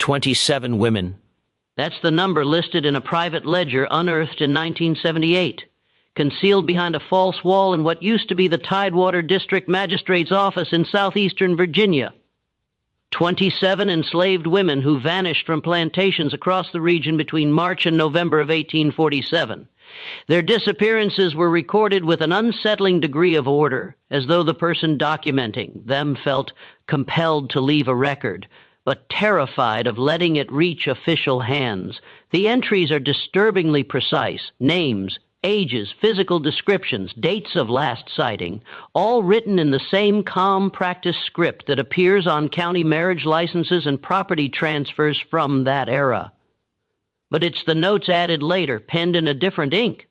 27 women. That's the number listed in a private ledger unearthed in 1978, concealed behind a false wall in what used to be the Tidewater District Magistrate's office in southeastern Virginia. 27 enslaved women who vanished from plantations across the region between March and November of 1847. Their disappearances were recorded with an unsettling degree of order, as though the person documenting them felt compelled to leave a record, but terrified of letting it reach official hands. The entries are disturbingly precise: names, ages, physical descriptions, dates of last sighting, all written in the same calm practice script that appears on county marriage licenses and property transfers from that era. But it's the notes added later, penned in a different ink,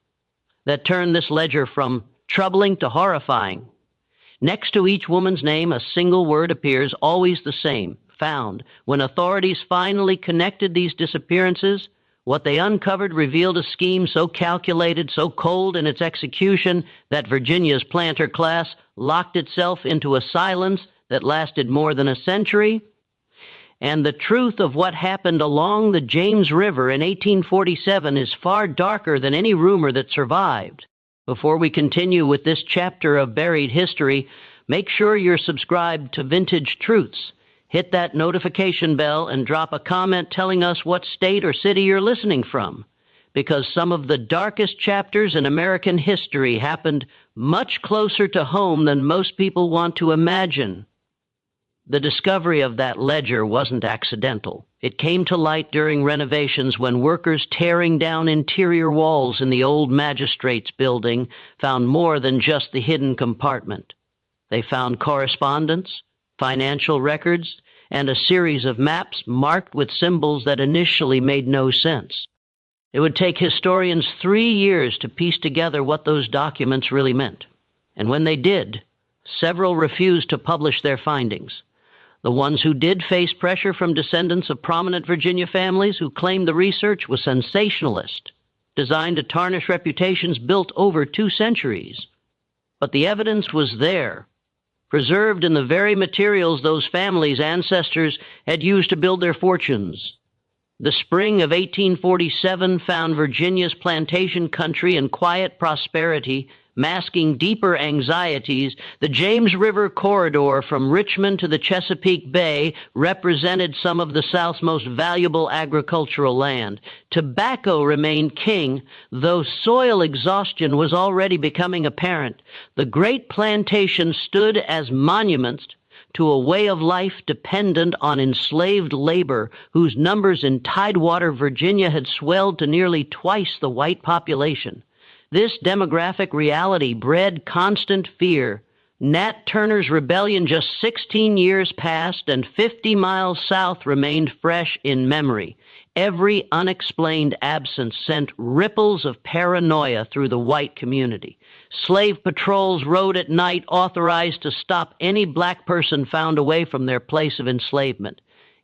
that turn this ledger from troubling to horrifying. Next to each woman's name, a single word appears, always the same: found. When authorities finally connected these disappearances, what they uncovered revealed a scheme so calculated, so cold in its execution, that Virginia's planter class locked itself into a silence that lasted more than a century. And the truth of what happened along the James River in 1847 is far darker than any rumor that survived. Before we continue with this chapter of buried history, make sure you're subscribed to Vintage Truths. Hit that notification bell and drop a comment telling us what state or city you're listening from, because some of the darkest chapters in American history happened much closer to home than most people want to imagine. The discovery of that ledger wasn't accidental. It came to light during renovations when workers tearing down interior walls in the old magistrate's building found more than just the hidden compartment. They found correspondence, financial records, and a series of maps marked with symbols that initially made no sense. It would take historians 3 years to piece together what those documents really meant. And when they did, several refused to publish their findings. The ones who did face pressure from descendants of prominent Virginia families who claimed the research was sensationalist, designed to tarnish reputations built over 2 centuries. But the evidence was there, preserved in the very materials those families' ancestors had used to build their fortunes. The spring of 1847 found Virginia's plantation country in quiet prosperity, masking deeper anxieties. The James River corridor from Richmond to the Chesapeake Bay represented some of the South's most valuable agricultural land. Tobacco remained king, though soil exhaustion was already becoming apparent. The great plantations stood as monuments to a way of life dependent on enslaved labor, whose numbers in Tidewater, Virginia had swelled to nearly twice the white population. This demographic reality bred constant fear. Nat Turner's rebellion just 16 years past, and 50 miles south remained fresh in memory. Every unexplained absence sent ripples of paranoia through the white community. Slave patrols rode at night, authorized to stop any black person found away from their place of enslavement.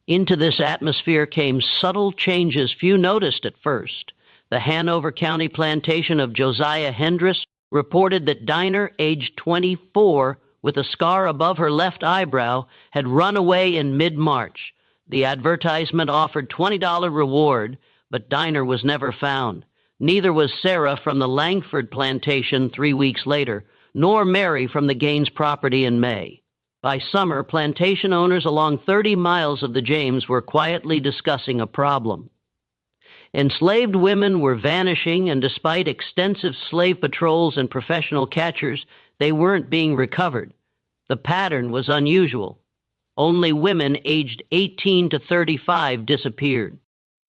Into this atmosphere came subtle changes few noticed at first. The Hanover County plantation of Josiah Hendress reported that Dinah, aged 24, with a scar above her left eyebrow, had run away in mid-March. The advertisement offered $20 reward, but Dinah was never found. Neither was Sarah from the Langford plantation 3 weeks later, nor Mary from the Gaines property in May. By summer, plantation owners along 30 miles of the James were quietly discussing a problem. Enslaved women were vanishing, and despite extensive slave patrols and professional catchers, they weren't being recovered. The pattern was unusual. Only women aged 18 to 35 disappeared,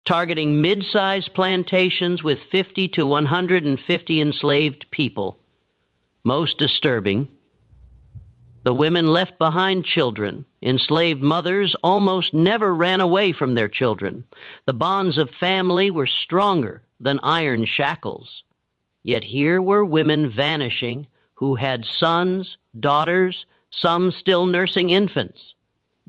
targeting mid-sized plantations with 50 to 150 enslaved people. Most disturbing, the women left behind children. Enslaved mothers almost never ran away from their children. The bonds of family were stronger than iron shackles. Yet here were women vanishing who had sons, daughters, some still nursing infants.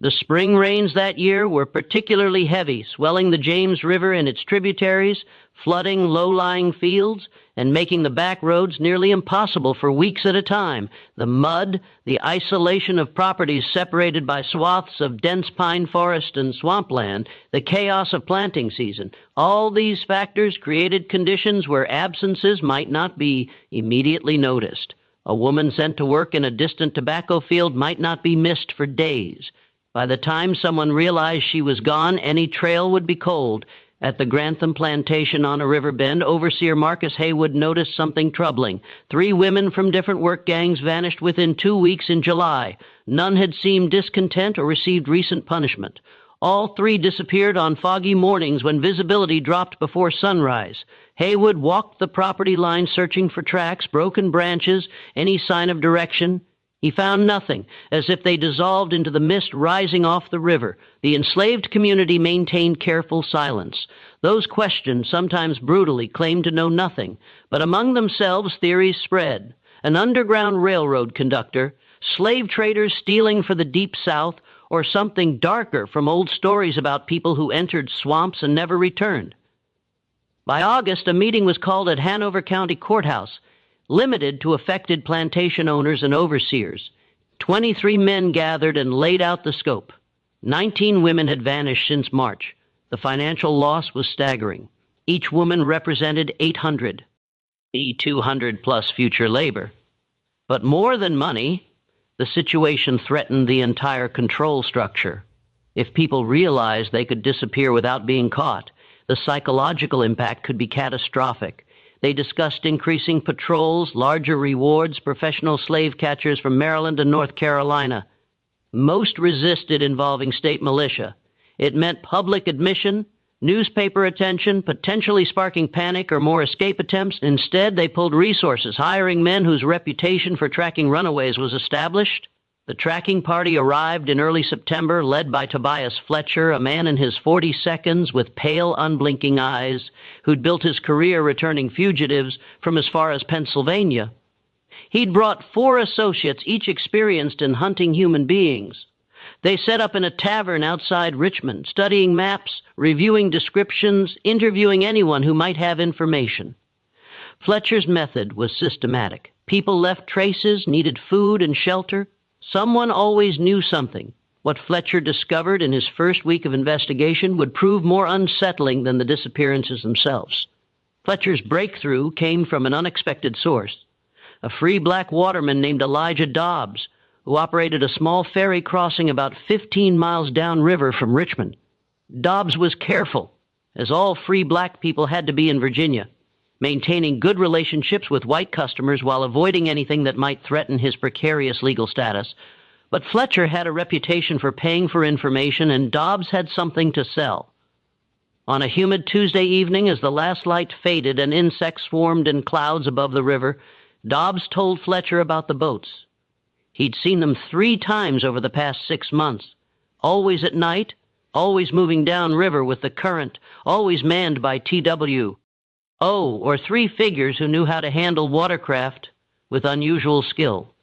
The spring rains that year were particularly heavy, swelling the James River and its tributaries, flooding low-lying fields, and making the back roads nearly impossible for weeks at a time. The mud, the isolation of properties separated by swaths of dense pine forest and swampland, the chaos of planting season, all these factors created conditions where absences might not be immediately noticed. A woman sent to work in a distant tobacco field might not be missed for days. By the time someone realized she was gone, any trail would be cold. At the Grantham Plantation on a river bend, overseer Marcus Haywood noticed something troubling. 3 women from different work gangs vanished within 2 weeks in July. None had seemed discontent or received recent punishment. All 3 disappeared on foggy mornings when visibility dropped before sunrise. Haywood walked the property line searching for tracks, broken branches, any sign of direction. He found nothing, as if they dissolved into the mist rising off the river. The enslaved community maintained careful silence. Those questioned, sometimes brutally, claimed to know nothing. But among themselves, theories spread. An underground railroad conductor, slave traders stealing for the Deep South, or something darker from old stories about people who entered swamps and never returned. By August, a meeting was called at Hanover County Courthouse, limited to affected plantation owners and overseers. 23 men gathered and laid out the scope. 19 women had vanished since March. The financial loss was staggering. Each woman represented 800, the 200 plus future labor. But more than money, the situation threatened the entire control structure. If people realized they could disappear without being caught, the psychological impact could be catastrophic. They discussed increasing patrols, larger rewards, professional slave catchers from Maryland and North Carolina. Most resisted involving state militia. It meant public admission, newspaper attention, potentially sparking panic or more escape attempts. Instead, they pulled resources, hiring men whose reputation for tracking runaways was established. The tracking party arrived in early September, led by Tobias Fletcher, a man in his 42nds with pale, unblinking eyes, who'd built his career returning fugitives from as far as Pennsylvania. He'd brought 4 associates, each experienced in hunting human beings. They set up in a tavern outside Richmond, studying maps, reviewing descriptions, interviewing anyone who might have information. Fletcher's method was systematic. People left traces, needed food and shelter. Someone always knew something. What Fletcher discovered in his first week of investigation would prove more unsettling than the disappearances themselves. Fletcher's breakthrough came from an unexpected source. A free black waterman named Elijah Dobbs, who operated a small ferry crossing about 15 miles downriver from Richmond. Dobbs was careful, as all free black people had to be in Virginia, maintaining good relationships with white customers while avoiding anything that might threaten his precarious legal status. But Fletcher had a reputation for paying for information, and Dobbs had something to sell. On a humid Tuesday evening, as the last light faded and insects swarmed in clouds above the river, Dobbs told Fletcher about the boats. He'd seen them 3 times over the past 6 months, always at night, always moving downriver with the current, always manned by T.W. or 3 figures who knew how to handle watercraft with unusual skill.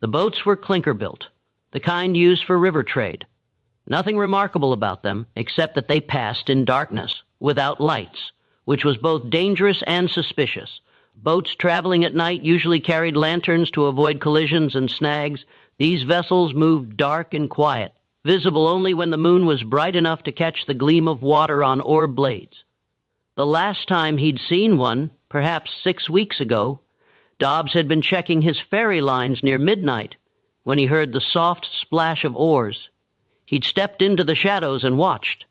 The boats were clinker-built, the kind used for river trade. Nothing remarkable about them, except that they passed in darkness, without lights, which was both dangerous and suspicious. Boats traveling at night usually carried lanterns to avoid collisions and snags. These vessels moved dark and quiet, visible only when the moon was bright enough to catch the gleam of water on oar blades. The last time he'd seen one, perhaps 6 weeks ago, Dobbs had been checking his ferry lines near midnight when he heard the soft splash of oars. He'd stepped into the shadows and watched.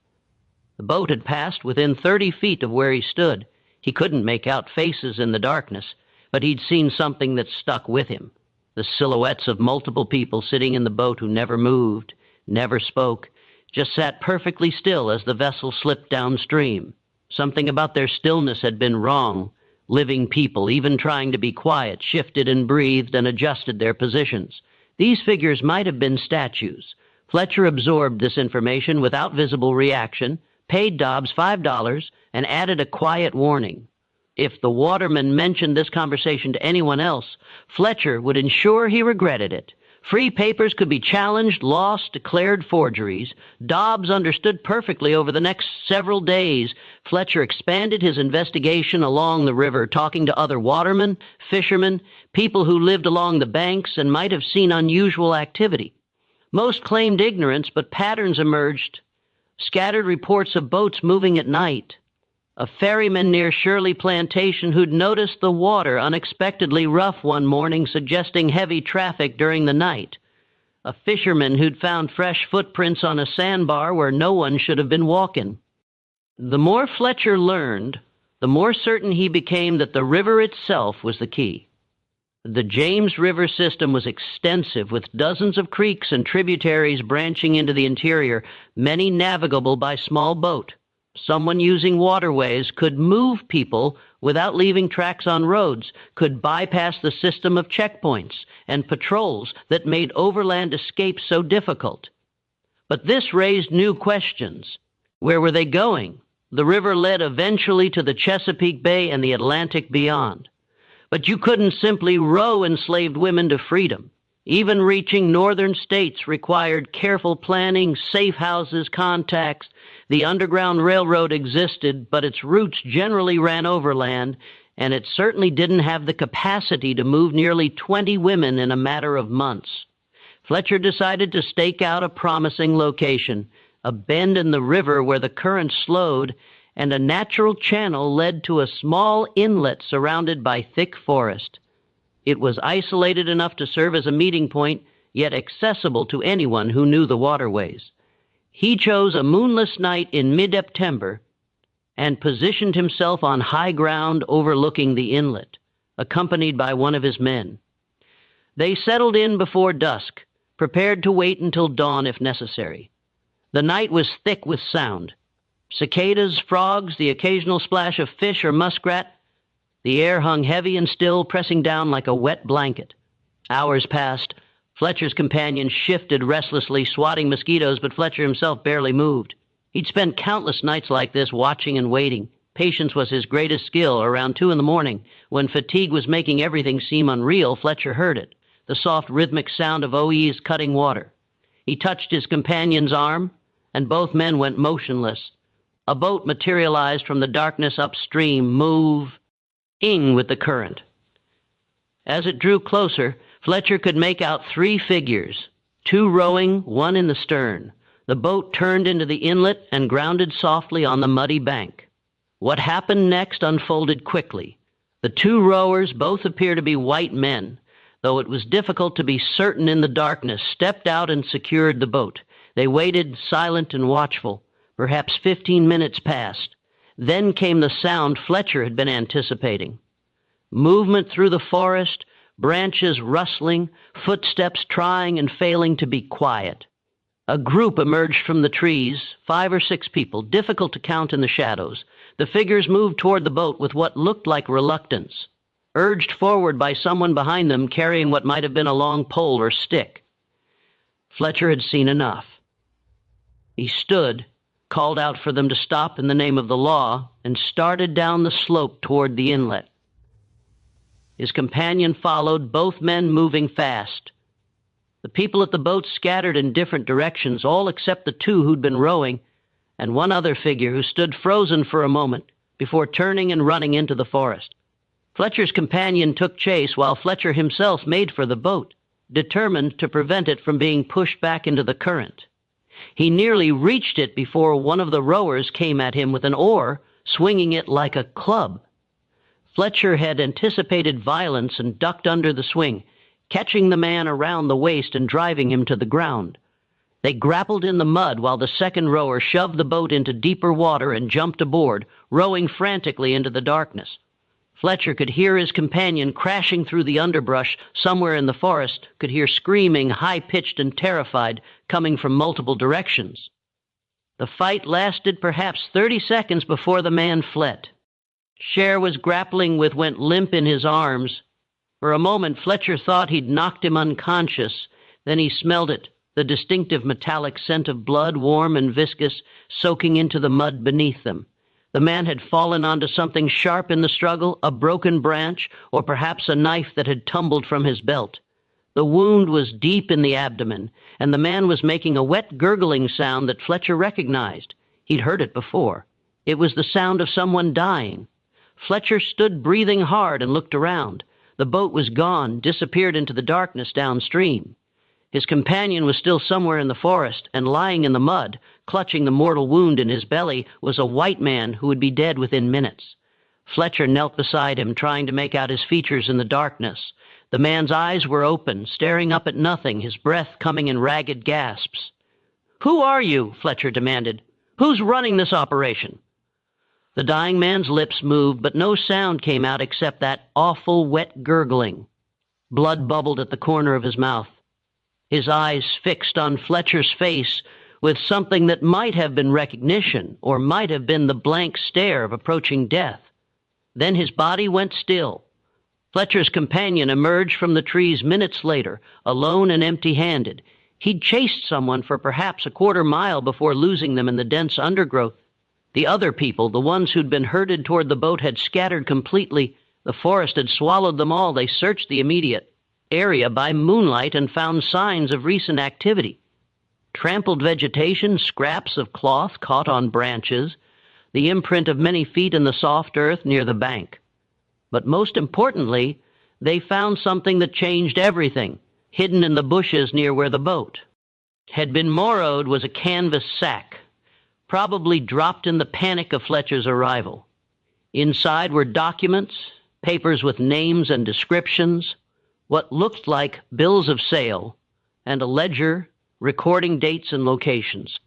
The boat had passed within 30 feet of where he stood. He couldn't make out faces in the darkness, but he'd seen something that stuck with him. The silhouettes of multiple people sitting in the boat who never moved, never spoke, just sat perfectly still as the vessel slipped downstream. Something about their stillness had been wrong. Living people, even trying to be quiet, shifted and breathed and adjusted their positions. These figures might have been statues. Fletcher absorbed this information without visible reaction, paid Dobbs $5, and added a quiet warning. If the waterman mentioned this conversation to anyone else, Fletcher would ensure he regretted it. Free papers could be challenged, lost, declared forgeries. Dobbs understood perfectly over the next several days. Fletcher expanded his investigation along the river, talking to other watermen, fishermen, people who lived along the banks and might have seen unusual activity. Most claimed ignorance, but patterns emerged. Scattered reports of boats moving at night. A ferryman near Shirley Plantation who'd noticed the water unexpectedly rough one morning, suggesting heavy traffic during the night. A fisherman who'd found fresh footprints on a sandbar where no one should have been walking. The more Fletcher learned, the more certain he became that the river itself was the key. The James River system was extensive, with dozens of creeks and tributaries branching into the interior, many navigable by small boat. Someone using waterways could move people without leaving tracks on roads, could bypass the system of checkpoints and patrols that made overland escape so difficult. But this raised new questions. Where were they going? The river led eventually to the Chesapeake Bay and the Atlantic beyond. But you couldn't simply row enslaved women to freedom. Even reaching northern states required careful planning, safe houses, contacts. The Underground Railroad existed, but its routes generally ran overland, and it certainly didn't have the capacity to move nearly 20 women in a matter of months. Fletcher decided to stake out a promising location, a bend in the river where the current slowed, and a natural channel led to a small inlet surrounded by thick forest. It was isolated enough to serve as a meeting point, yet accessible to anyone who knew the waterways. He chose a moonless night in mid-September and positioned himself on high ground overlooking the inlet, accompanied by one of his men. They settled in before dusk, prepared to wait until dawn if necessary. The night was thick with sound. Cicadas, frogs, the occasional splash of fish or muskrat. The air hung heavy and still, pressing down like a wet blanket. Hours passed. Fletcher's companion shifted restlessly, swatting mosquitoes, but Fletcher himself barely moved. He'd spent countless nights like this, watching and waiting. Patience was his greatest skill. Around 2 a.m, when fatigue was making everything seem unreal, Fletcher heard it, the soft rhythmic sound of OEs cutting water. He touched his companion's arm, and both men went motionless. A boat materialized from the darkness upstream, moving with the current. As it drew closer, Fletcher could make out 3 figures, 2 rowing, 1 in the stern. The boat turned into the inlet and grounded softly on the muddy bank. What happened next unfolded quickly. The 2 rowers, both appear to be white men, though it was difficult to be certain in the darkness, stepped out and secured the boat. They waited, silent and watchful. Perhaps 15 minutes passed. Then came the sound Fletcher had been anticipating. Movement through the forest, branches rustling, footsteps trying and failing to be quiet. A group emerged from the trees, 5 or 6 people, difficult to count in the shadows. The figures moved toward the boat with what looked like reluctance, urged forward by someone behind them carrying what might have been a long pole or stick. Fletcher had seen enough. He stood, called out for them to stop in the name of the law, and started down the slope toward the inlet. His companion followed, both men moving fast. The people at the boat scattered in different directions, all except the 2 who'd been rowing, and one other figure who stood frozen for a moment before turning and running into the forest. Fletcher's companion took chase while Fletcher himself made for the boat, determined to prevent it from being pushed back into the current. He nearly reached it before one of the rowers came at him with an oar, swinging it like a club. Fletcher had anticipated violence and ducked under the swing, catching the man around the waist and driving him to the ground. They grappled in the mud while the second rower shoved the boat into deeper water and jumped aboard, rowing frantically into the darkness. Fletcher could hear his companion crashing through the underbrush somewhere in the forest, could hear screaming, high-pitched and terrified, coming from multiple directions. The fight lasted perhaps 30 seconds before the man fled. Cher was grappling with went limp in his arms. For a moment, Fletcher thought he'd knocked him unconscious. Then he smelled it, the distinctive metallic scent of blood, warm and viscous, soaking into the mud beneath them. The man had fallen onto something sharp in the struggle, a broken branch, or perhaps a knife that had tumbled from his belt. The wound was deep in the abdomen, and the man was making a wet gurgling sound that Fletcher recognized. He'd heard it before. It was the sound of someone dying. Fletcher stood breathing hard and looked around. The boat was gone, disappeared into the darkness downstream. His companion was still somewhere in the forest, and lying in the mud, clutching the mortal wound in his belly, was a white man who would be dead within minutes. Fletcher knelt beside him, trying to make out his features in the darkness. The man's eyes were open, staring up at nothing, his breath coming in ragged gasps. "Who are you?" Fletcher demanded. "Who's running this operation?" The dying man's lips moved, but no sound came out except that awful wet gurgling. Blood bubbled at the corner of his mouth. His eyes fixed on Fletcher's face with something that might have been recognition, or might have been the blank stare of approaching death. Then his body went still. Fletcher's companion emerged from the trees minutes later, alone and empty-handed. He'd chased someone for perhaps a quarter-mile before losing them in the dense undergrowth. The other people, the ones who'd been herded toward the boat, had scattered completely. The forest had swallowed them all. They searched the immediate area by moonlight and found signs of recent activity. Trampled vegetation, scraps of cloth caught on branches, the imprint of many feet in the soft earth near the bank. But most importantly, they found something that changed everything, hidden in the bushes near where the boat had been moored was a canvas sack, probably dropped in the panic of Fletcher's arrival. Inside were documents, papers with names and descriptions, what looked like bills of sale, and a ledger recording dates and locations.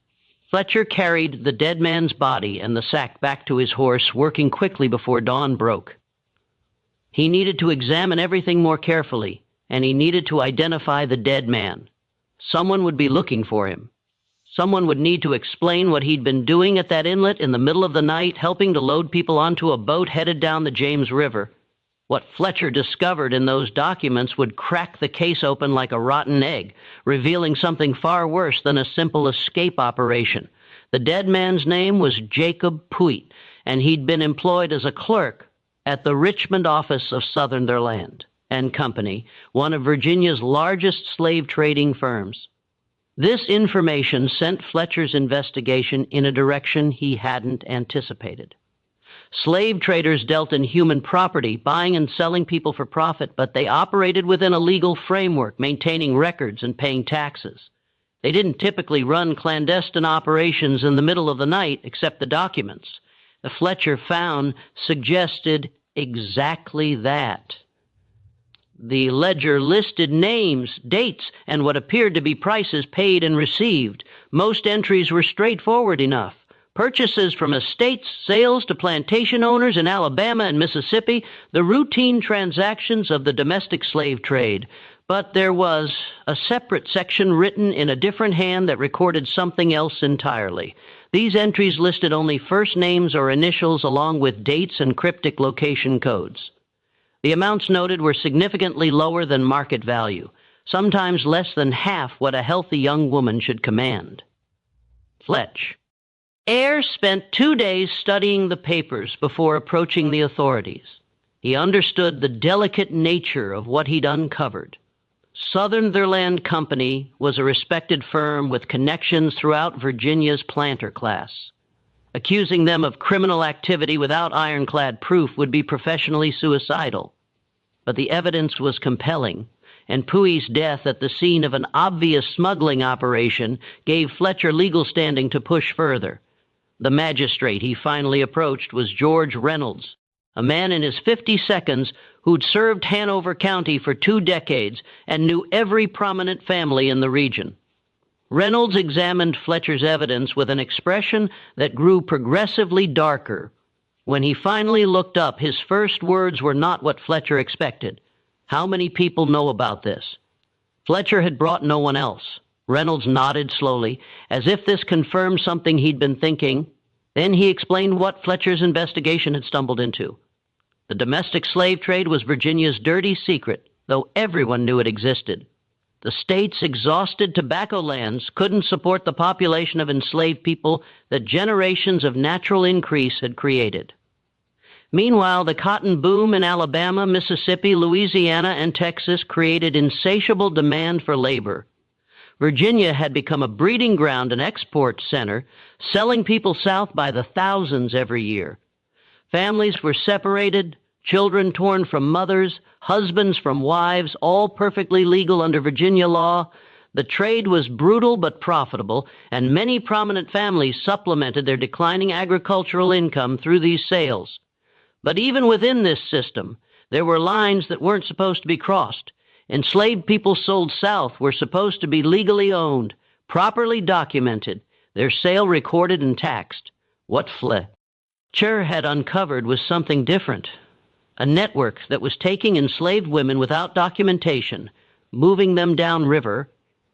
Fletcher carried the dead man's body and the sack back to his horse, working quickly before dawn broke. He needed to examine everything more carefully, and he needed to identify the dead man. Someone would be looking for him. Someone would need to explain what he'd been doing at that inlet in the middle of the night, helping to load people onto a boat headed down the James River. What Fletcher discovered in those documents would crack the case open like a rotten egg, revealing something far worse than a simple escape operation. The dead man's name was Jacob Puit, and he'd been employed as a clerk at the Richmond office of Sutherland and Company, one of Virginia's largest slave trading firms. This information sent Fletcher's investigation in a direction he hadn't anticipated. Slave traders dealt in human property, buying and selling people for profit, but they operated within a legal framework, maintaining records and paying taxes. They didn't typically run clandestine operations in the middle of the night, except the documents the Fletcher found suggested exactly that. The ledger listed names, dates, and what appeared to be prices paid and received. Most entries were straightforward enough. Purchases from estates, sales to plantation owners in Alabama and Mississippi, the routine transactions of the domestic slave trade. But there was a separate section written in a different hand that recorded something else entirely. These entries listed only first names or initials along with dates and cryptic location codes. The amounts noted were significantly lower than market value, sometimes less than half what a healthy young woman should command. Fletch. Ayres spent 2 days studying the papers before approaching the authorities. He understood the delicate nature of what he'd uncovered. Sutherland Company was a respected firm with connections throughout Virginia's planter class. Accusing them of criminal activity without ironclad proof would be professionally suicidal. But the evidence was compelling, and Pui's death at the scene of an obvious smuggling operation gave Fletcher legal standing to push further. The magistrate he finally approached was George Reynolds, a man in his 52nds who'd served Hanover County for 2 decades and knew every prominent family in the region. Reynolds examined Fletcher's evidence with an expression that grew progressively darker. When he finally looked up, his first words were not what Fletcher expected. How many people know about this? Fletcher had brought no one else. Reynolds nodded slowly, as if this confirmed something he'd been thinking. Then he explained what Fletcher's investigation had stumbled into. The domestic slave trade was Virginia's dirty secret, though everyone knew it existed. The state's exhausted tobacco lands couldn't support the population of enslaved people that generations of natural increase had created. Meanwhile, the cotton boom in Alabama, Mississippi, Louisiana, and Texas created insatiable demand for labor. Virginia had become a breeding ground and export center, selling people south by the thousands every year. Families were separated, children torn from mothers, husbands from wives, all perfectly legal under Virginia law. The trade was brutal but profitable, and many prominent families supplemented their declining agricultural income through these sales. But even within this system, there were lines that weren't supposed to be crossed. Enslaved people sold south were supposed to be legally owned, properly documented, their sale recorded and taxed. What Fletcher had uncovered was something different. A network that was taking enslaved women without documentation, moving them downriver,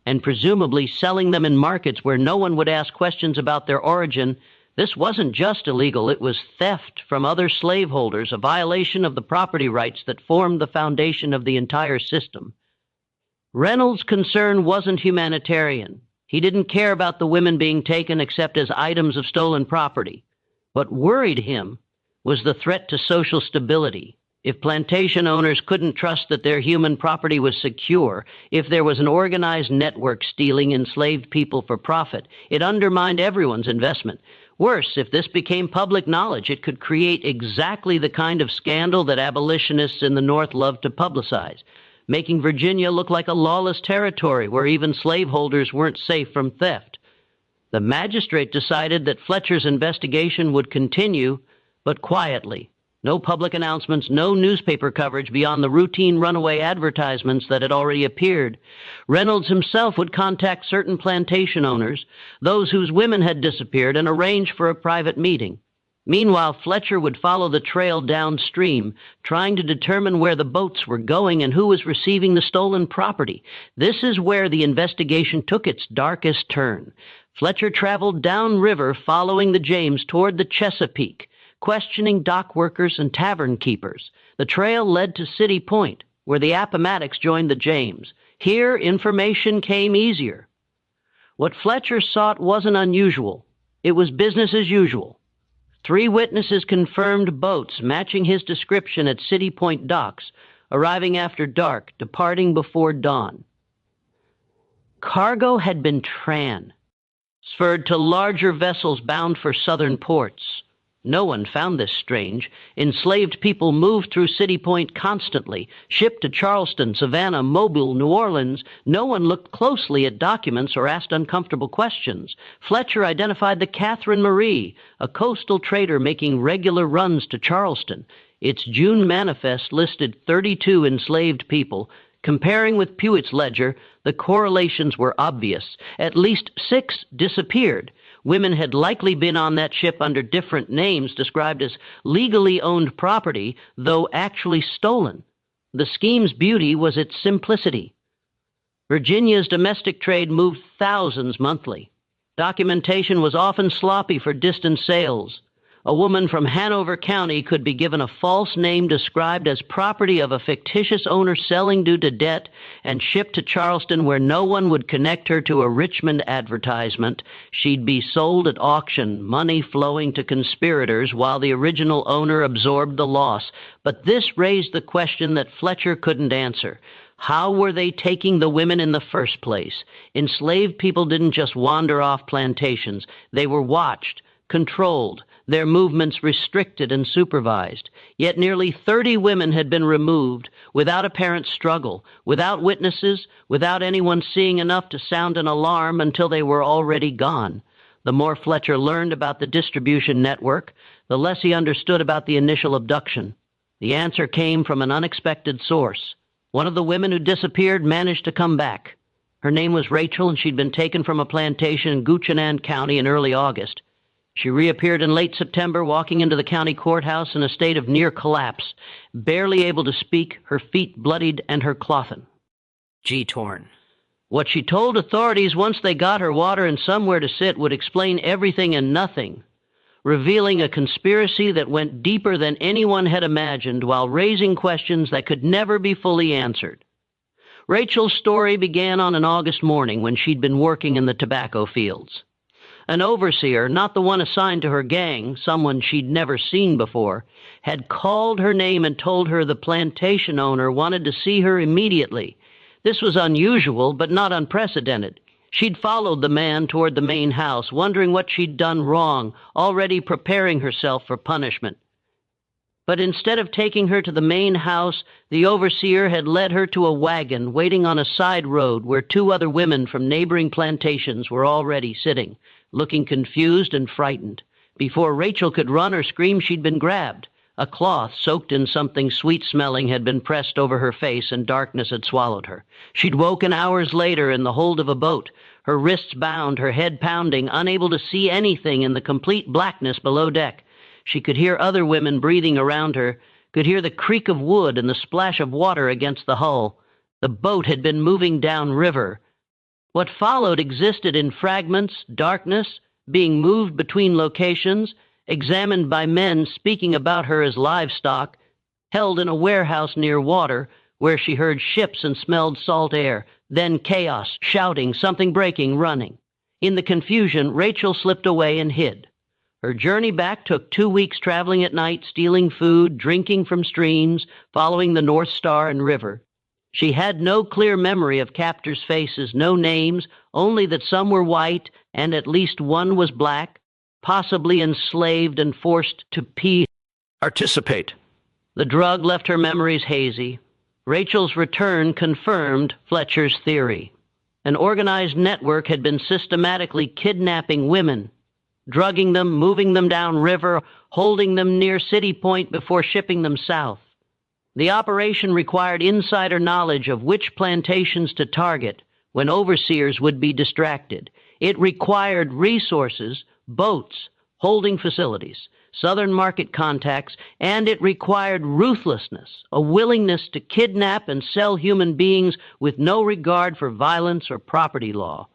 and presumably selling them in markets where no one would ask questions about their origin. This wasn't just illegal, it was theft from other slaveholders, a violation of the property rights that formed the foundation of the entire system. Reynolds' concern wasn't humanitarian. He didn't care about the women being taken except as items of stolen property. What worried him was the threat to social stability. If plantation owners couldn't trust that their human property was secure, if there was an organized network stealing enslaved people for profit, it undermined everyone's investment. Worse, if this became public knowledge, it could create exactly the kind of scandal that abolitionists in the North loved to publicize, making Virginia look like a lawless territory where even slaveholders weren't safe from theft. The magistrate decided that Fletcher's investigation would continue, but quietly. No public announcements, no newspaper coverage beyond the routine runaway advertisements that had already appeared. Reynolds himself would contact certain plantation owners, those whose women had disappeared, and arrange for a private meeting. Meanwhile, Fletcher would follow the trail downstream, trying to determine where the boats were going and who was receiving the stolen property. This is where the investigation took its darkest turn. Fletcher traveled downriver following the James toward the Chesapeake, questioning dock workers and tavern keepers. The trail led to City Point, where the Appomattox joined the James. Here, information came easier. What Fletcher sought wasn't unusual. It was business as usual. 3 witnesses confirmed boats matching his description at City Point docks, arriving after dark, departing before dawn. Cargo had been transferred to larger vessels bound for southern ports. No one found this strange. Enslaved people moved through City Point constantly, shipped to Charleston, Savannah, Mobile, New Orleans. No one looked closely at documents or asked uncomfortable questions. Fletcher identified the Catherine Marie, a coastal trader making regular runs to Charleston. Its June manifest listed 32 enslaved people. Comparing with Puett's ledger, the correlations were obvious. At least 6 disappeared. Women had likely been on that ship under different names described as legally owned property, though actually stolen. The scheme's beauty was its simplicity. Virginia's domestic trade moved thousands monthly. Documentation was often sloppy for distant sales. A woman from Hanover County could be given a false name described as property of a fictitious owner selling due to debt and shipped to Charleston where no one would connect her to a Richmond advertisement. She'd be sold at auction, money flowing to conspirators while the original owner absorbed the loss. But this raised the question that Fletcher couldn't answer. How were they taking the women in the first place? Enslaved people didn't just wander off plantations. They were watched, controlled, their movements restricted and supervised. Yet nearly 30 women had been removed without apparent struggle, without witnesses, without anyone seeing enough to sound an alarm until they were already gone. The more Fletcher learned about the distribution network, the less he understood about the initial abduction. The answer came from an unexpected source. One of the women who disappeared managed to come back. Her name was Rachel, and she'd been taken from a plantation in Gouchenan County in early August. She reappeared in late September, walking into the county courthouse in a state of near collapse, barely able to speak, her feet bloodied and her clothin' torn. What she told authorities once they got her water and somewhere to sit would explain everything and nothing, revealing a conspiracy that went deeper than anyone had imagined while raising questions that could never be fully answered. Rachel's story began on an August morning when she'd been working in the tobacco fields. An overseer, not the one assigned to her gang, someone she'd never seen before, had called her name and told her the plantation owner wanted to see her immediately. This was unusual, but not unprecedented. She'd followed the man toward the main house, wondering what she'd done wrong, already preparing herself for punishment. But instead of taking her to the main house, the overseer had led her to a wagon waiting on a side road where two other women from neighboring plantations were already sitting, looking confused and frightened. Before Rachel could run or scream, she'd been grabbed. A cloth soaked in something sweet-smelling had been pressed over her face, and darkness had swallowed her. She'd woken hours later in the hold of a boat, her wrists bound, her head pounding, unable to see anything in the complete blackness below deck. She could hear other women breathing around her, could hear the creak of wood and the splash of water against the hull. The boat had been moving downriver. What followed existed in fragments, darkness, being moved between locations, examined by men speaking about her as livestock, held in a warehouse near water where she heard ships and smelled salt air, then chaos, shouting, something breaking, running. In the confusion, Rachel slipped away and hid. Her journey back took 2 weeks traveling at night, stealing food, drinking from streams, following the North Star and river. She had no clear memory of captors' faces, no names, only that some were white and at least one was black, possibly enslaved and forced to participate. The drug left her memories hazy. Rachel's return confirmed Fletcher's theory. An organized network had been systematically kidnapping women, drugging them, moving them downriver, holding them near City Point before shipping them south. The operation required insider knowledge of which plantations to target when overseers would be distracted. It required resources, boats, holding facilities, southern market contacts, and it required ruthlessness, a willingness to kidnap and sell human beings with no regard for violence or property law.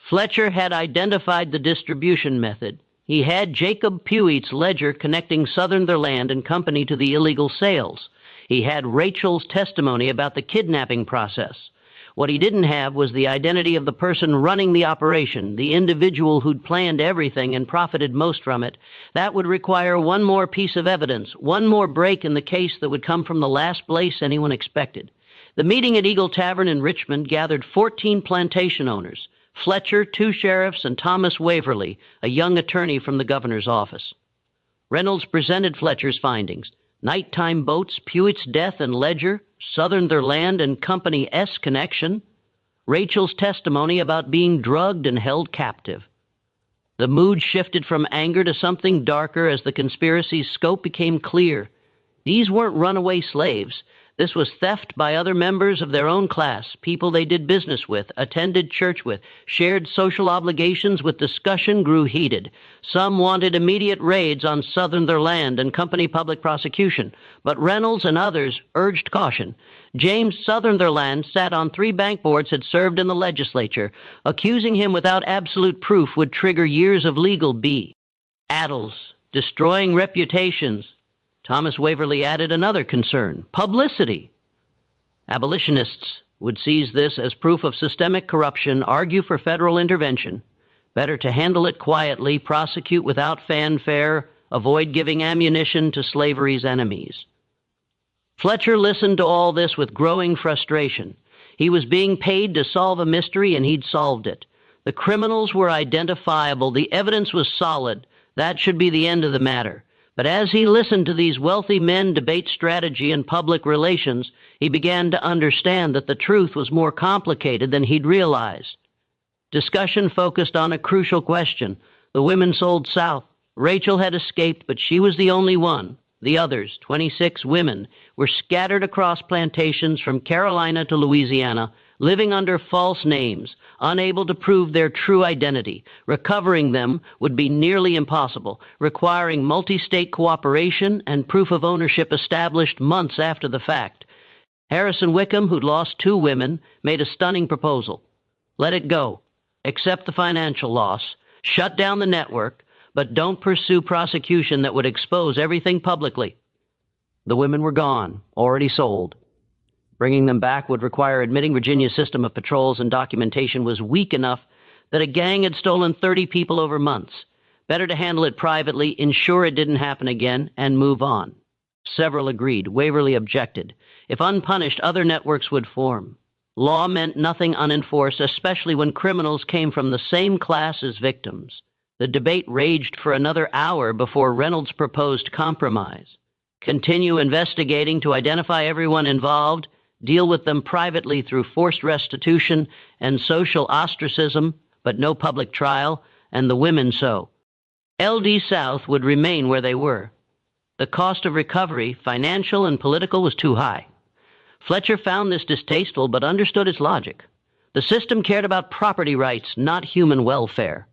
Fletcher had identified the distribution method. He had Jacob Puig's ledger connecting Sutherland and Company to the illegal sales. He had Rachel's testimony about the kidnapping process. What he didn't have was the identity of the person running the operation, the individual who'd planned everything and profited most from it. That would require one more piece of evidence, one more break in the case that would come from the last place anyone expected. The meeting at Eagle Tavern in Richmond gathered 14 plantation owners, Fletcher, 2 sheriffs, and Thomas Waverly, a young attorney from the governor's office. Reynolds presented Fletcher's findings: nighttime boats, Puig's death and ledger, Sutherland and Company S connection, Rachel's testimony about being drugged and held captive. The mood shifted from anger to something darker as the conspiracy's scope became clear. These weren't runaway slaves. This was theft by other members of their own class, people they did business with, attended church with, shared social obligations with. Discussion grew heated. Some wanted immediate raids on Sutherland and Company public prosecution, but Reynolds and others urged caution. James Sutherland sat on 3 bank boards, had served in the legislature. Accusing him without absolute proof would trigger years of legal battles, destroying reputations. Thomas Waverly added another concern: publicity. Abolitionists would seize this as proof of systemic corruption, argue for federal intervention. Better to handle it quietly, prosecute without fanfare, avoid giving ammunition to slavery's enemies. Fletcher listened to all this with growing frustration. He was being paid to solve a mystery, and he'd solved it. The criminals were identifiable. The evidence was solid. That should be the end of the matter. But as he listened to these wealthy men debate strategy and public relations, he began to understand that the truth was more complicated than he'd realized. Discussion focused on a crucial question. The women sold south. Rachel had escaped, but she was the only one. The others, 26 women, were scattered across plantations from Carolina to Louisiana, living under false names, unable to prove their true identity. Recovering them would be nearly impossible, requiring multi-state cooperation and proof of ownership established months after the fact. Harrison Wickham, who'd lost 2 women, made a stunning proposal. Let it go. Accept the financial loss. Shut down the network, but don't pursue prosecution that would expose everything publicly. The women were gone, already sold. Bringing them back would require admitting Virginia's system of patrols and documentation was weak enough that a gang had stolen 30 people over months. Better to handle it privately, ensure it didn't happen again, and move on. Several agreed. Waverly objected. If unpunished, other networks would form. Law meant nothing unenforced, especially when criminals came from the same class as victims. The debate raged for another hour before Reynolds proposed compromise. Continue investigating to identify everyone involved, deal with them privately through forced restitution and social ostracism, but no public trial, and the women so. LD South would remain where they were. The cost of recovery, financial and political, was too high. Fletcher found this distasteful but understood its logic. The system cared about property rights, not human welfare.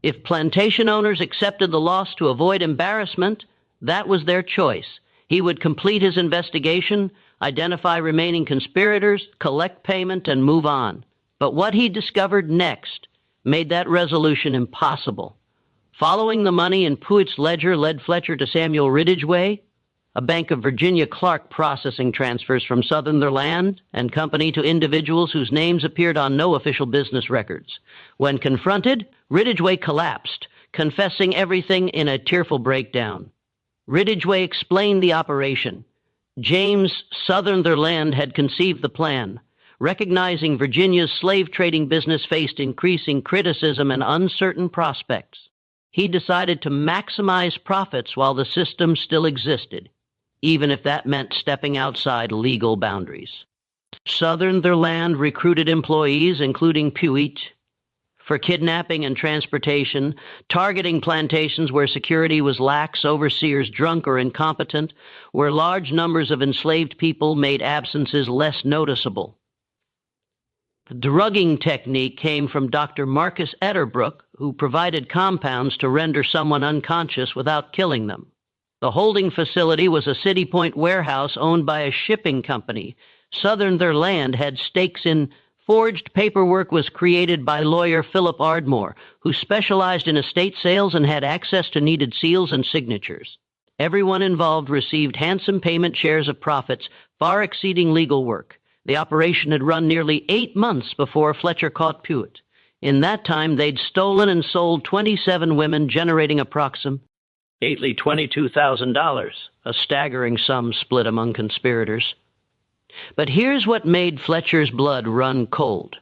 If plantation owners accepted the loss to avoid embarrassment, that was their choice. He would complete his investigation, identify remaining conspirators, collect payment, and move on. But what he discovered next made that resolution impossible. Following the money in Puitt's ledger led Fletcher to Samuel Ridgway, a Bank of Virginia clerk processing transfers from Sutherland and Company to individuals whose names appeared on no official business records. When confronted, Ridgway collapsed, confessing everything in a tearful breakdown. Ridgway explained the operation. James Sutherland had conceived the plan. Recognizing Virginia's slave trading business faced increasing criticism and uncertain prospects, he decided to maximize profits while the system still existed, even if that meant stepping outside legal boundaries. Sutherland recruited employees, including Puitt, for kidnapping and transportation, targeting plantations where security was lax, overseers drunk or incompetent, where large numbers of enslaved people made absences less noticeable. The drugging technique came from Dr. Marcus Etterbrook, who provided compounds to render someone unconscious without killing them. The holding facility was a City Point warehouse owned by a shipping company. Sutherland had stakes in forged paperwork was created by lawyer Philip Ardmore, who specialized in estate sales and had access to needed seals and signatures. Everyone involved received handsome payment shares of profits, far exceeding legal work. The operation had run nearly 8 months before Fletcher caught Puitt. In that time, they'd stolen and sold 27 women, generating approximately $22,000, a staggering sum split among conspirators. But here's what made Fletcher's blood run cold.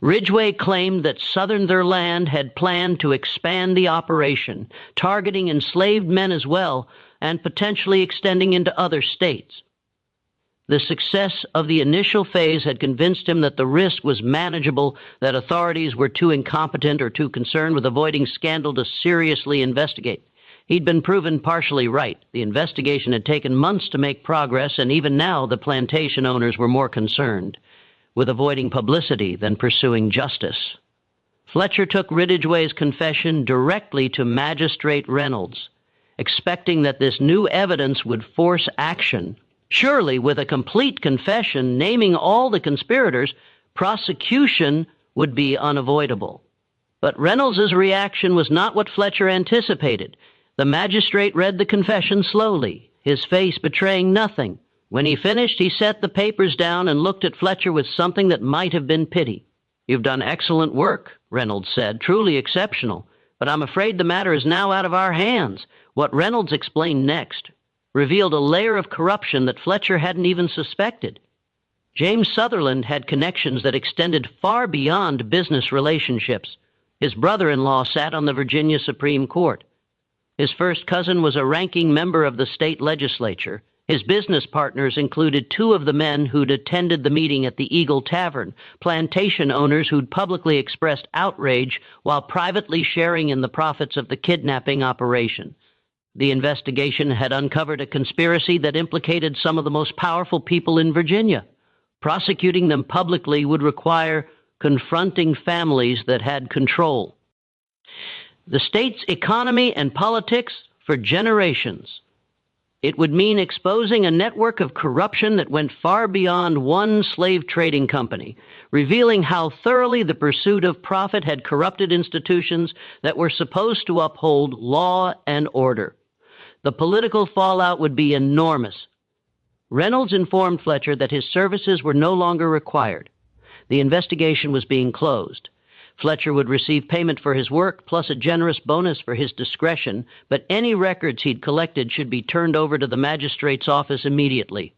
Ridgway claimed that Sutherland had planned to expand the operation, targeting enslaved men as well, and potentially extending into other states. The success of the initial phase had convinced him that the risk was manageable, that authorities were too incompetent or too concerned with avoiding scandal to seriously investigate. He'd been proven partially right. The investigation had taken months to make progress, and even now the plantation owners were more concerned with avoiding publicity than pursuing justice. Fletcher took Ridgway's confession directly to Magistrate Reynolds, expecting that this new evidence would force action. Surely, with a complete confession naming all the conspirators, prosecution would be unavoidable. But Reynolds's reaction was not what Fletcher anticipated. The magistrate read the confession slowly, his face betraying nothing. When he finished, he set the papers down and looked at Fletcher with something that might have been pity. "You've done excellent work," Reynolds said, "truly exceptional. But I'm afraid the matter is now out of our hands." What Reynolds explained next revealed a layer of corruption that Fletcher hadn't even suspected. James Sutherland had connections that extended far beyond business relationships. His brother-in-law sat on the Virginia Supreme Court. His first cousin was a ranking member of the state legislature. His business partners included 2 of the men who'd attended the meeting at the Eagle Tavern, plantation owners who'd publicly expressed outrage while privately sharing in the profits of the kidnapping operation. The investigation had uncovered a conspiracy that implicated some of the most powerful people in Virginia. Prosecuting them publicly would require confronting families that had control. The state's economy and politics for generations. It would mean exposing a network of corruption that went far beyond one slave trading company, revealing how thoroughly the pursuit of profit had corrupted institutions that were supposed to uphold law and order. The political fallout would be enormous. Reynolds informed Fletcher that his services were no longer required. The investigation was being closed. Fletcher would receive payment for his work, plus a generous bonus for his discretion, but any records he'd collected should be turned over to the magistrate's office immediately.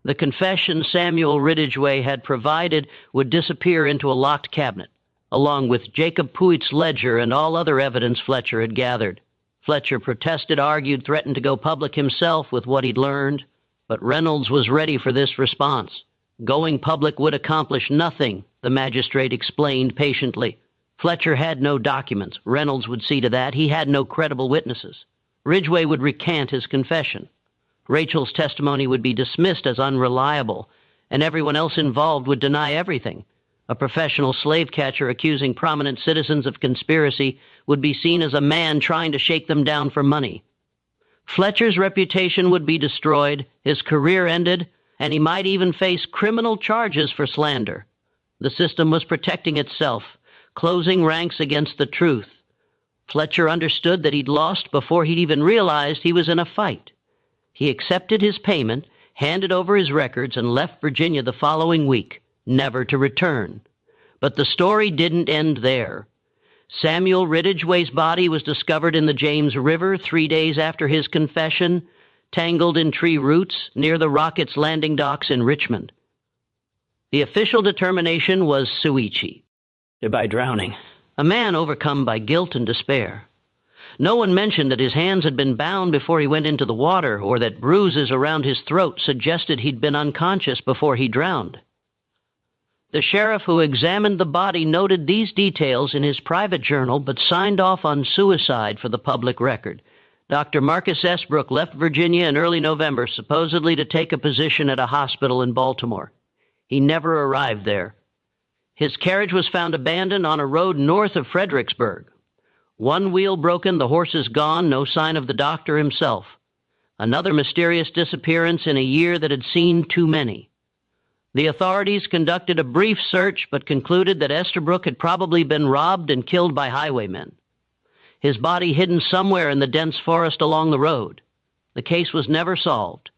The confession Samuel Ridgway had provided would disappear into a locked cabinet, along with Jacob Puig's ledger and all other evidence Fletcher had gathered. Fletcher protested, argued, threatened to go public himself with what he'd learned, but Reynolds was ready for this response. Going public would accomplish nothing, the magistrate explained patiently. Fletcher had no documents. Reynolds would see to that. He had no credible witnesses. Ridgway would recant his confession. Rachel's testimony would be dismissed as unreliable, and everyone else involved would deny everything. A professional slave catcher accusing prominent citizens of conspiracy would be seen as a man trying to shake them down for money. Fletcher's reputation would be destroyed, his career ended, and he might even face criminal charges for slander. The system was protecting itself, closing ranks against the truth. Fletcher understood that he'd lost before he'd even realized he was in a fight. He accepted his payment, handed over his records, and left Virginia the following week, never to return. But the story didn't end there. Samuel Ridgway's body was discovered in the James River 3 days after his confession, tangled in tree roots near the Rocket's landing docks in Richmond. The official determination was suicide, by drowning, a man overcome by guilt and despair. No one mentioned that his hands had been bound before he went into the water, or that bruises around his throat suggested he'd been unconscious before he drowned. The sheriff who examined the body noted these details in his private journal, but signed off on suicide for the public record. Dr. Marcus Esbrook left Virginia in early November, supposedly to take a position at a hospital in Baltimore. He never arrived there. His carriage was found abandoned on a road north of Fredericksburg. One wheel broken, the horses gone, no sign of the doctor himself. Another mysterious disappearance in a year that had seen too many. The authorities conducted a brief search, but concluded that Estabrook had probably been robbed and killed by highwaymen. His body hidden somewhere in the dense forest along the road. The case was never solved.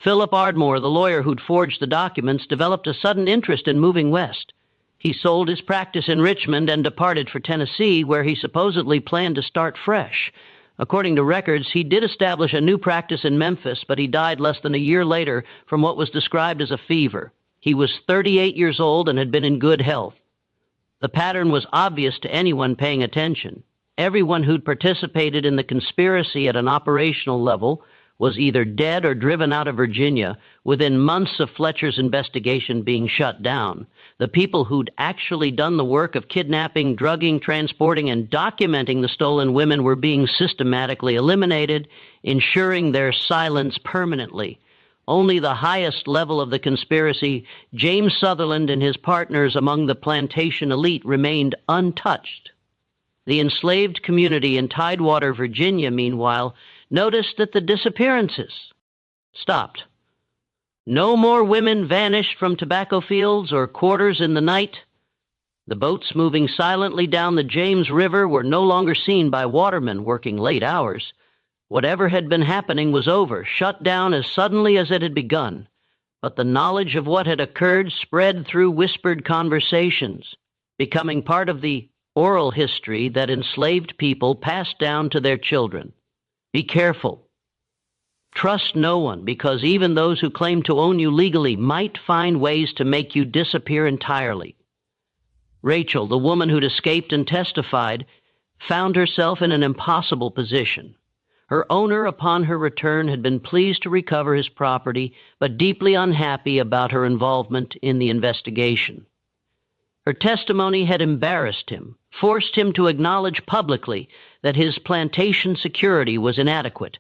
Philip Ardmore, the lawyer who'd forged the documents, developed a sudden interest in moving west. He sold his practice in Richmond and departed for Tennessee, where he supposedly planned to start fresh. According to records, he did establish a new practice in Memphis, but he died less than a year later from what was described as a fever. He was 38 years old and had been in good health. The pattern was obvious to anyone paying attention. Everyone who'd participated in the conspiracy at an operational level was either dead or driven out of Virginia within months of Fletcher's investigation being shut down. The people who'd actually done the work of kidnapping, drugging, transporting, and documenting the stolen women were being systematically eliminated, ensuring their silence permanently. Only the highest level of the conspiracy, James Sutherland and his partners among the plantation elite, remained untouched. The enslaved community in Tidewater, Virginia, meanwhile, noticed that the disappearances stopped. No more women vanished from tobacco fields or quarters in the night. The boats moving silently down the James River were no longer seen by watermen working late hours. Whatever had been happening was over, shut down as suddenly as it had begun. But the knowledge of what had occurred spread through whispered conversations, becoming part of the oral history that enslaved people passed down to their children. Be careful. Trust no one, because even those who claim to own you legally might find ways to make you disappear entirely. Rachel, the woman who'd escaped and testified, found herself in an impossible position. Her owner, upon her return, had been pleased to recover his property, but deeply unhappy about her involvement in the investigation. Her testimony had embarrassed him, forced him to acknowledge publicly that his plantation security was inadequate.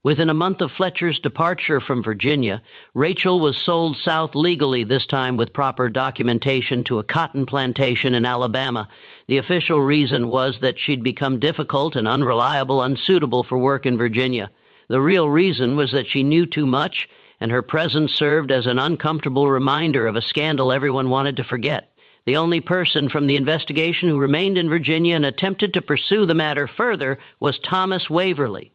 Within a month of Fletcher's departure from Virginia, Rachel was sold south legally, this time with proper documentation, to a cotton plantation in Alabama. The official reason was that she'd become difficult and unreliable, unsuitable for work in Virginia. The real reason was that she knew too much, and her presence served as an uncomfortable reminder of a scandal everyone wanted to forget. The only person from the investigation who remained in Virginia and attempted to pursue the matter further was Thomas Waverly.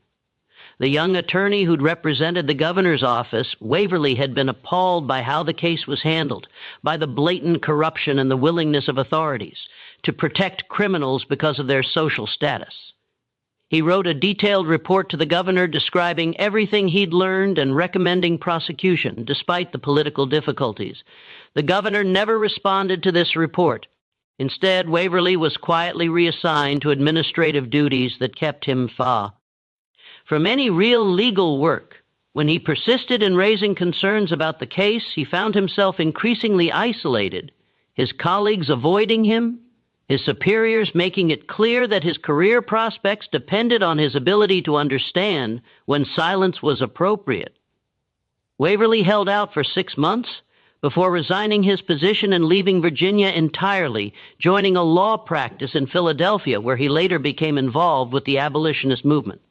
The young attorney who'd represented the governor's office, Waverly had been appalled by how the case was handled, by the blatant corruption and the willingness of authorities. to protect criminals because of their social status. He wrote a detailed report to the governor describing everything he'd learned and recommending prosecution, despite the political difficulties. The governor never responded to this report. Instead, Waverly was quietly reassigned to administrative duties that kept him far from any real legal work. When he persisted in raising concerns about the case, he found himself increasingly isolated, his colleagues avoiding him, his superiors making it clear that his career prospects depended on his ability to understand when silence was appropriate. Waverly held out for 6 months before resigning his position and leaving Virginia entirely, joining a law practice in Philadelphia, where he later became involved with the abolitionist movement.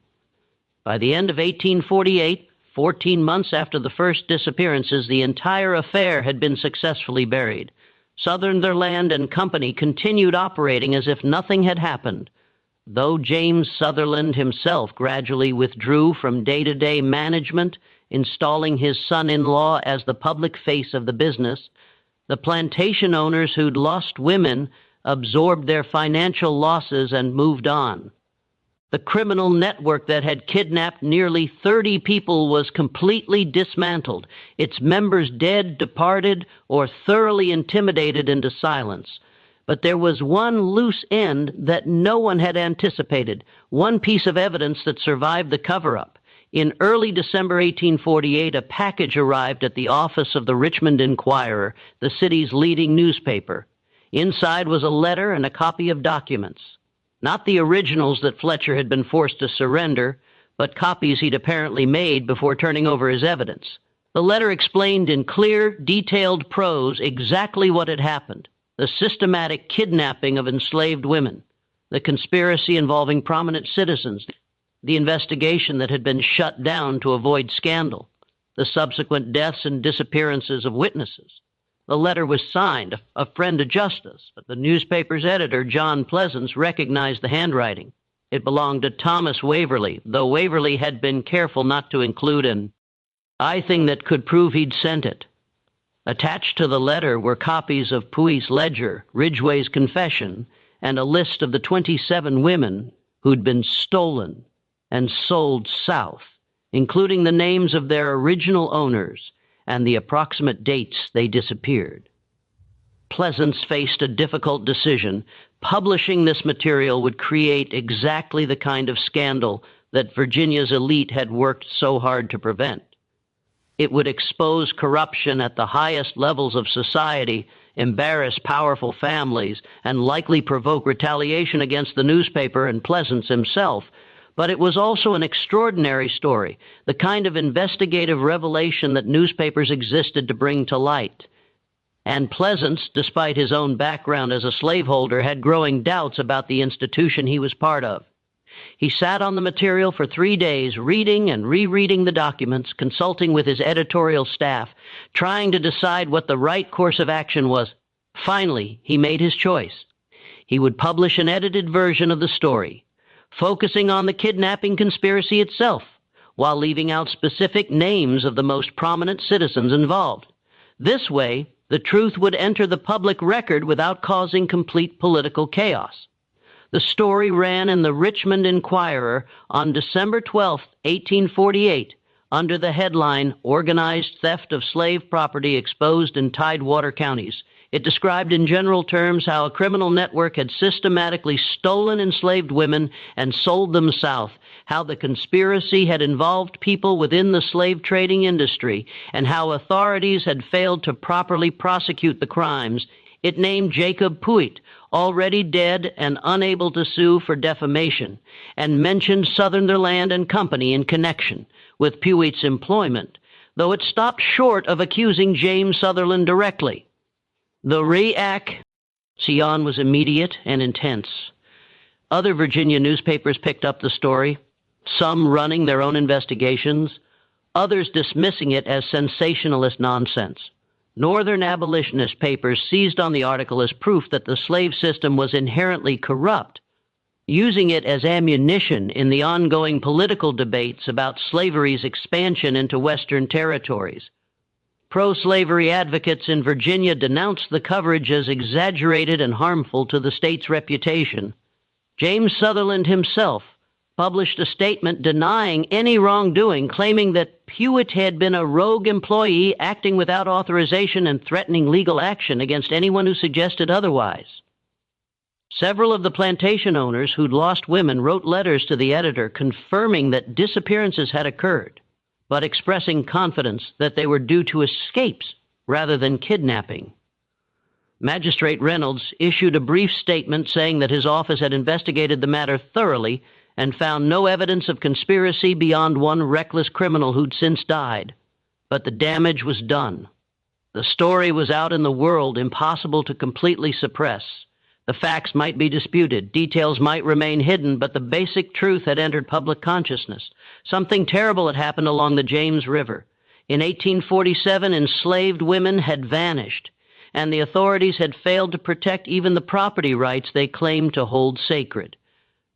By the end of 1848, 14 months after the first disappearances, the entire affair had been successfully buried. Sutherland and Company continued operating as if nothing had happened, though James Sutherland himself gradually withdrew from day-to-day management, installing his son-in-law as the public face of the business. The plantation owners who'd lost women absorbed their financial losses and moved on. The criminal network that had kidnapped nearly 30 people was completely dismantled, its members dead, departed, or thoroughly intimidated into silence. But there was one loose end that no one had anticipated, one piece of evidence that survived the cover-up. In early December 1848, a package arrived at the office of the Richmond Enquirer, the city's leading newspaper. Inside was a letter and a copy of documents. Not the originals that Fletcher had been forced to surrender, but copies he'd apparently made before turning over his evidence. The letter explained in clear, detailed prose exactly what had happened: the systematic kidnapping of enslaved women, the conspiracy involving prominent citizens, the investigation that had been shut down to avoid scandal, the subsequent deaths and disappearances of witnesses. The letter was signed, a friend to justice, but the newspaper's editor, John Pleasance, recognized the handwriting. It belonged to Thomas Waverly, though Waverly had been careful not to include an I thing that could prove he'd sent it. Attached to the letter were copies of Puey's ledger, Ridgway's confession, and a list of the 27 women who'd been stolen and sold south, including the names of their original owners and the approximate dates they disappeared. Pleasance faced a difficult decision. Publishing this material would create exactly the kind of scandal that Virginia's elite had worked so hard to prevent. It would expose corruption at the highest levels of society, embarrass powerful families, and likely provoke retaliation against the newspaper and Pleasance himself. But it was also an extraordinary story, the kind of investigative revelation that newspapers existed to bring to light. And Pleasance, despite his own background as a slaveholder, had growing doubts about the institution he was part of. He sat on the material for 3 days, reading and rereading the documents, consulting with his editorial staff, trying to decide what the right course of action was. Finally, he made his choice. He would publish an edited version of the story, focusing on the kidnapping conspiracy itself, while leaving out specific names of the most prominent citizens involved. This way, the truth would enter the public record without causing complete political chaos. The story ran in the Richmond Enquirer on December 12, 1848, under the headline, Organized Theft of Slave Property Exposed in Tidewater Counties. It described in general terms how a criminal network had systematically stolen enslaved women and sold them south, how the conspiracy had involved people within the slave trading industry, and how authorities had failed to properly prosecute the crimes. It named Jacob Puet, already dead and unable to sue for defamation, and mentioned Sutherland and Company in connection with Puet's employment, though it stopped short of accusing James Sutherland directly. The reaction was immediate and intense. Other Virginia newspapers picked up the story, some running their own investigations, others dismissing it as sensationalist nonsense. Northern abolitionist papers seized on the article as proof that the slave system was inherently corrupt, using it as ammunition in the ongoing political debates about slavery's expansion into Western territories. Pro-slavery advocates in Virginia denounced the coverage as exaggerated and harmful to the state's reputation. James Sutherland himself published a statement denying any wrongdoing, claiming that Hewitt had been a rogue employee acting without authorization and threatening legal action against anyone who suggested otherwise. Several of the plantation owners who'd lost women wrote letters to the editor confirming that disappearances had occurred, but expressing confidence that they were due to escapes rather than kidnapping. Magistrate Reynolds issued a brief statement saying that his office had investigated the matter thoroughly and found no evidence of conspiracy beyond one reckless criminal who'd since died. But the damage was done. The story was out in the world, impossible to completely suppress. The facts might be disputed, details might remain hidden, but the basic truth had entered public consciousness. Something terrible had happened along the James River. In 1847, enslaved women had vanished, and the authorities had failed to protect even the property rights they claimed to hold sacred.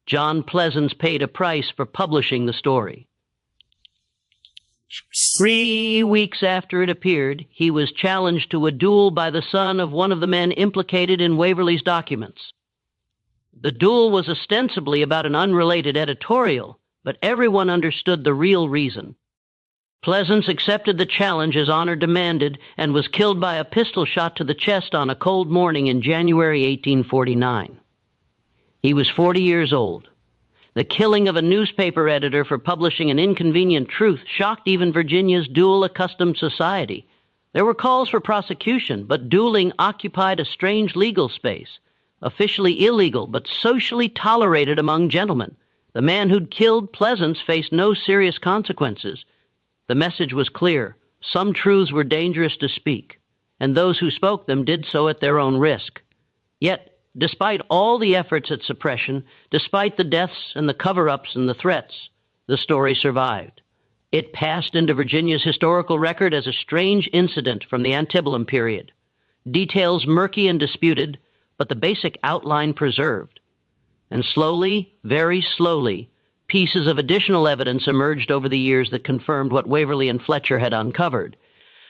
John Pleasance paid a price for publishing the story. 3 weeks after it appeared, he was challenged to a duel by the son of one of the men implicated in Waverly's documents. The duel was ostensibly about an unrelated editorial, but everyone understood the real reason. Pleasance accepted the challenge as honor demanded and was killed by a pistol shot to the chest on a cold morning in January 1849. He was 40 years old. The killing of a newspaper editor for publishing an inconvenient truth shocked even Virginia's duel-accustomed society. There were calls for prosecution, but dueling occupied a strange legal space, officially illegal but socially tolerated among gentlemen. The man who'd killed Pleasance faced no serious consequences. The message was clear. Some truths were dangerous to speak, and those who spoke them did so at their own risk. Yet, despite all the efforts at suppression, despite the deaths and the cover-ups and the threats, the story survived. It passed into Virginia's historical record as a strange incident from the antebellum period. Details murky and disputed, but the basic outline preserved. And slowly, very slowly, pieces of additional evidence emerged over the years that confirmed what Waverly and Fletcher had uncovered.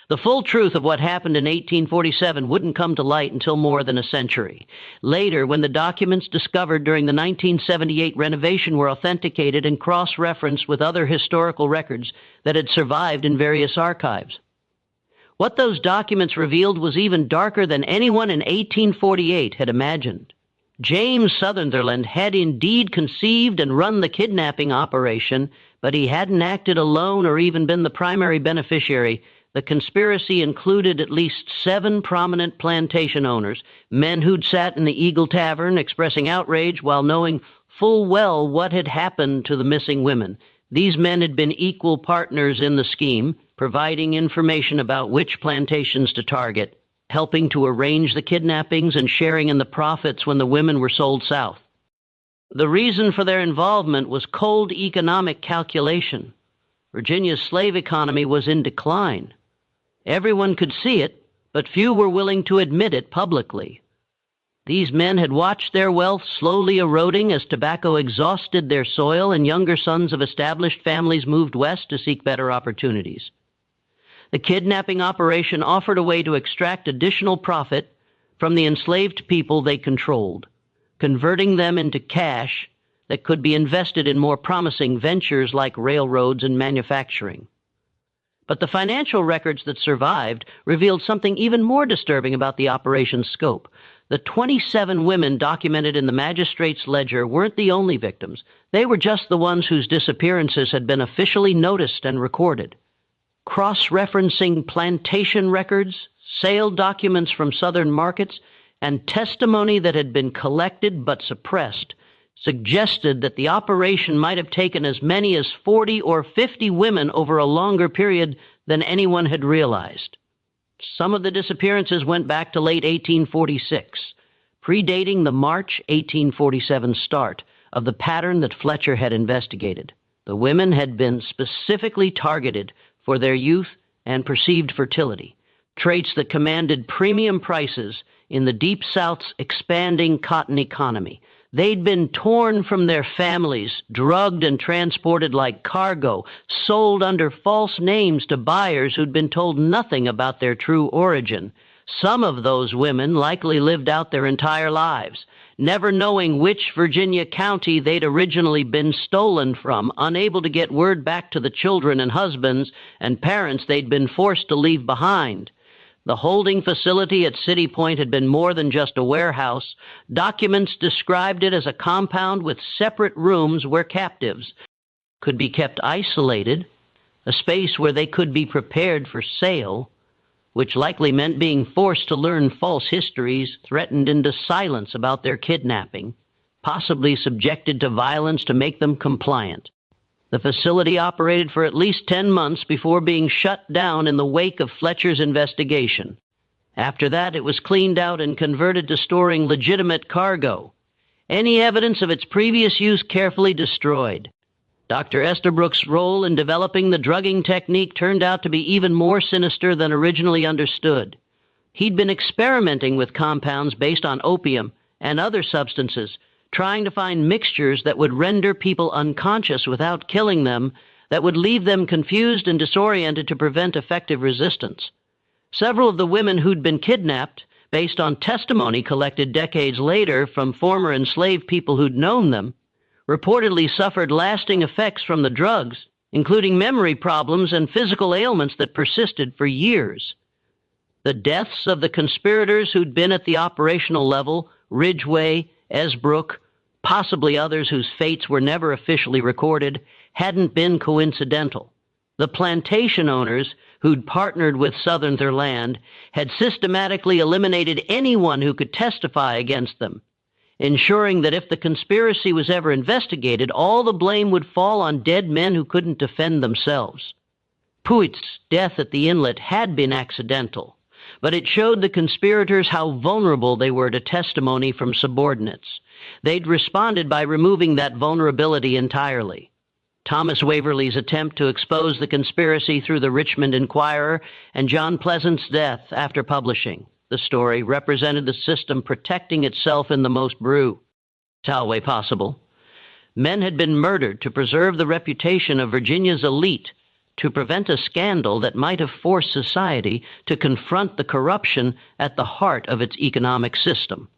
The full truth of what happened in 1847 wouldn't come to light until more than a century. Later, when the documents discovered during the 1978 renovation were authenticated and cross-referenced with other historical records that had survived in various archives. What those documents revealed was even darker than anyone in 1848 had imagined. James Sutherland had indeed conceived and run the kidnapping operation, but he hadn't acted alone or even been the primary beneficiary. The conspiracy included at least 7 prominent plantation owners, men who'd sat in the Eagle Tavern expressing outrage while knowing full well what had happened to the missing women. These men had been equal partners in the scheme, providing information about which plantations to target, helping to arrange the kidnappings and sharing in the profits when the women were sold south. The reason for their involvement was cold economic calculation. Virginia's slave economy was in decline. Everyone could see it, but few were willing to admit it publicly. These men had watched their wealth slowly eroding as tobacco exhausted their soil and younger sons of established families moved west to seek better opportunities. The kidnapping operation offered a way to extract additional profit from the enslaved people they controlled, converting them into cash that could be invested in more promising ventures like railroads and manufacturing. But the financial records that survived revealed something even more disturbing about the operation's scope. The 27 women documented in the magistrate's ledger weren't the only victims. They were just the ones whose disappearances had been officially noticed and recorded. Cross-referencing plantation records, sale documents from southern markets, and testimony that had been collected but suppressed suggested that the operation might have taken as many as 40 or 50 women over a longer period than anyone had realized. Some of the disappearances went back to late 1846, predating the March 1847 start of the pattern that Fletcher had investigated. The women had been specifically targeted for their youth and perceived fertility, traits that commanded premium prices in the Deep South's expanding cotton economy. They'd been torn from their families, drugged and transported like cargo, sold under false names to buyers who'd been told nothing about their true origin. Some of those women likely lived out their entire lives, never knowing which Virginia county they'd originally been stolen from, unable to get word back to the children and husbands and parents they'd been forced to leave behind. The holding facility at City Point had been more than just a warehouse. Documents described it as a compound with separate rooms where captives could be kept isolated, a space where they could be prepared for sale, which likely meant being forced to learn false histories, threatened into silence about their kidnapping, possibly subjected to violence to make them compliant. The facility operated for at least 10 months before being shut down in the wake of Fletcher's investigation. After that, it was cleaned out and converted to storing legitimate cargo. Any evidence of its previous use carefully destroyed. Dr. Estabrook's role in developing the drugging technique turned out to be even more sinister than originally understood. He'd been experimenting with compounds based on opium and other substances, trying to find mixtures that would render people unconscious without killing them, that would leave them confused and disoriented to prevent effective resistance. Several of the women who'd been kidnapped, based on testimony collected decades later from former enslaved people who'd known them, reportedly suffered lasting effects from the drugs, including memory problems and physical ailments that persisted for years. The deaths of the conspirators who'd been at the operational level, Ridgway, Esbrook, possibly others whose fates were never officially recorded, hadn't been coincidental. The plantation owners, who'd partnered with Sutherland, had systematically eliminated anyone who could testify against them, ensuring that if the conspiracy was ever investigated, all the blame would fall on dead men who couldn't defend themselves. Puig's death at the inlet had been accidental, but it showed the conspirators how vulnerable they were to testimony from subordinates. They'd responded by removing that vulnerability entirely. Thomas Waverly's attempt to expose the conspiracy through the Richmond Enquirer and John Pleasant's death after publishing the story represented the system protecting itself in the most brutal way possible. Men had been murdered to preserve the reputation of Virginia's elite, to prevent a scandal that might have forced society to confront the corruption at the heart of its economic system.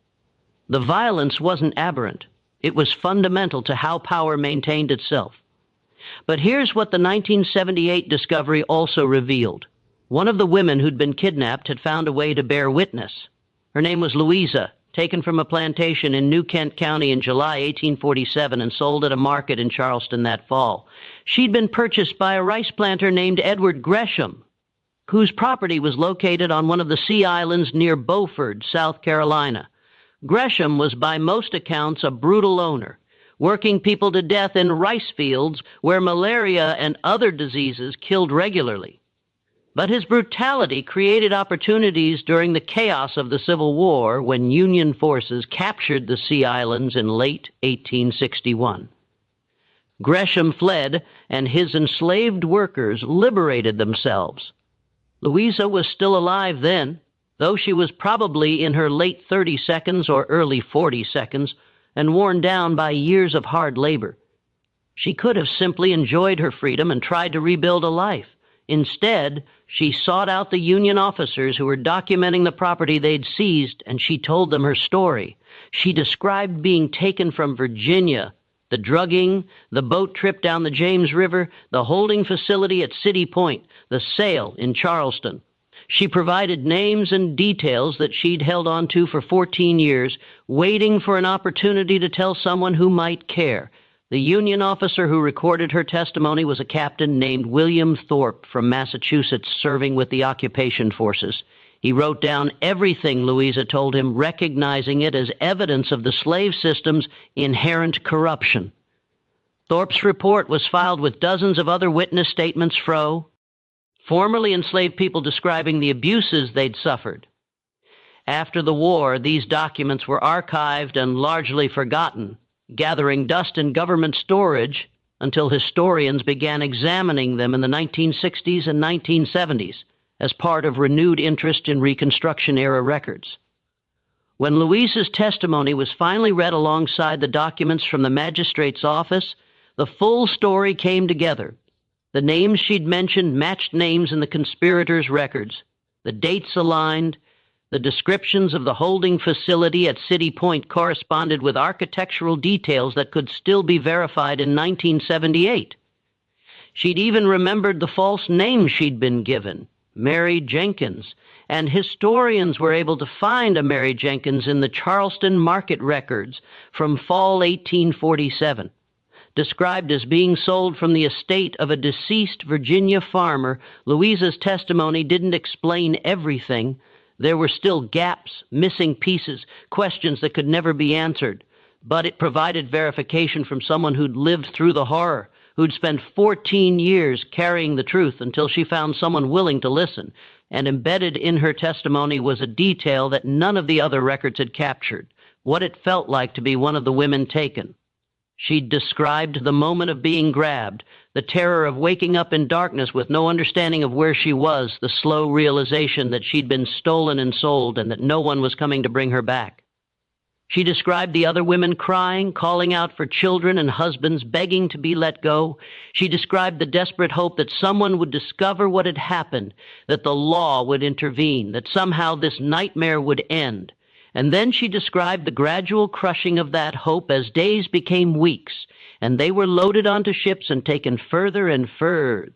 The violence wasn't aberrant. It was fundamental to how power maintained itself. But here's what the 1978 discovery also revealed. One of the women who'd been kidnapped had found a way to bear witness. Her name was Louisa, taken from a plantation in New Kent County in July 1847 and sold at a market in Charleston that fall. She'd been purchased by a rice planter named Edward Gresham, whose property was located on one of the Sea Islands near Beaufort, South Carolina. Gresham was by most accounts a brutal owner, working people to death in rice fields where malaria and other diseases killed regularly. But his brutality created opportunities during the chaos of the Civil War when Union forces captured the Sea Islands in late 1861. Gresham fled, and his enslaved workers liberated themselves. Louisa was still alive then, though she was probably in her late 30s or early 40s and worn down by years of hard labor. She could have simply enjoyed her freedom and tried to rebuild a life. Instead, she sought out the Union officers who were documenting the property they'd seized, and she told them her story. She described being taken from Virginia, the drugging, the boat trip down the James River, the holding facility at City Point, the sale in Charleston. She provided names and details that she'd held on to for 14 years, waiting for an opportunity to tell someone who might care. The Union officer who recorded her testimony was a captain named William Thorpe from Massachusetts, serving with the occupation forces. He wrote down everything Louisa told him, recognizing it as evidence of the slave system's inherent corruption. Thorpe's report was filed with dozens of other witness statements formerly enslaved people describing the abuses they'd suffered. After the war, these documents were archived and largely forgotten, gathering dust in government storage until historians began examining them in the 1960s and 1970s as part of renewed interest in Reconstruction-era records. When Louise's testimony was finally read alongside the documents from the magistrate's office, the full story came together. The names she'd mentioned matched names in the conspirators' records. The dates aligned. The descriptions of the holding facility at City Point corresponded with architectural details that could still be verified in 1978. She'd even remembered the false name she'd been given, Mary Jenkins, and historians were able to find a Mary Jenkins in the Charleston market records from fall 1847. Described as being sold from the estate of a deceased Virginia farmer, Louisa's testimony didn't explain everything. There were still gaps, missing pieces, questions that could never be answered. But it provided verification from someone who'd lived through the horror, who'd spent 14 years carrying the truth until she found someone willing to listen. And embedded in her testimony was a detail that none of the other records had captured, what it felt like to be one of the women taken. She'd described the moment of being grabbed, the terror of waking up in darkness with no understanding of where she was, the slow realization that she'd been stolen and sold and that no one was coming to bring her back. She described the other women crying, calling out for children and husbands, begging to be let go. She described the desperate hope that someone would discover what had happened, that the law would intervene, that somehow this nightmare would end. And then she described the gradual crushing of that hope as days became weeks, and they were loaded onto ships and taken further and further.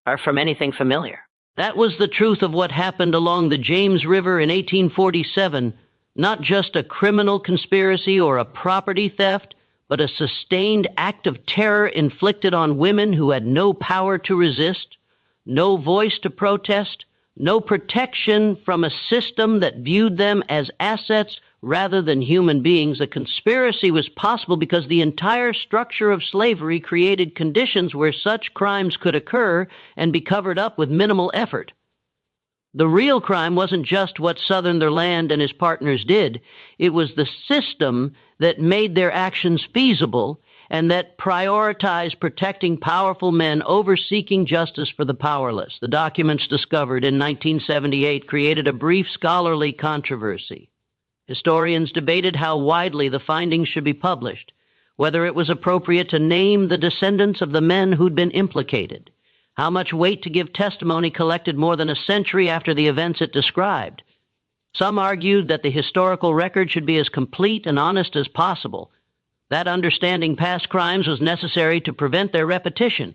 Or from anything familiar. That was the truth of what happened along the James River in 1847, not just a criminal conspiracy or a property theft, but a sustained act of terror inflicted on women who had no power to resist, no voice to protest, no protection from a system that viewed them as assets rather than human beings. A conspiracy was possible because the entire structure of slavery created conditions where such crimes could occur and be covered up with minimal effort. The real crime wasn't just what Sutherland and his partners did. It was the system that made their actions feasible and that prioritized protecting powerful men over seeking justice for the powerless. The documents discovered in 1978 created a brief scholarly controversy. Historians debated how widely the findings should be published, whether it was appropriate to name the descendants of the men who'd been implicated, how much weight to give testimony collected more than a century after the events it described. Some argued that the historical record should be as complete and honest as possible, that understanding past crimes was necessary to prevent their repetition.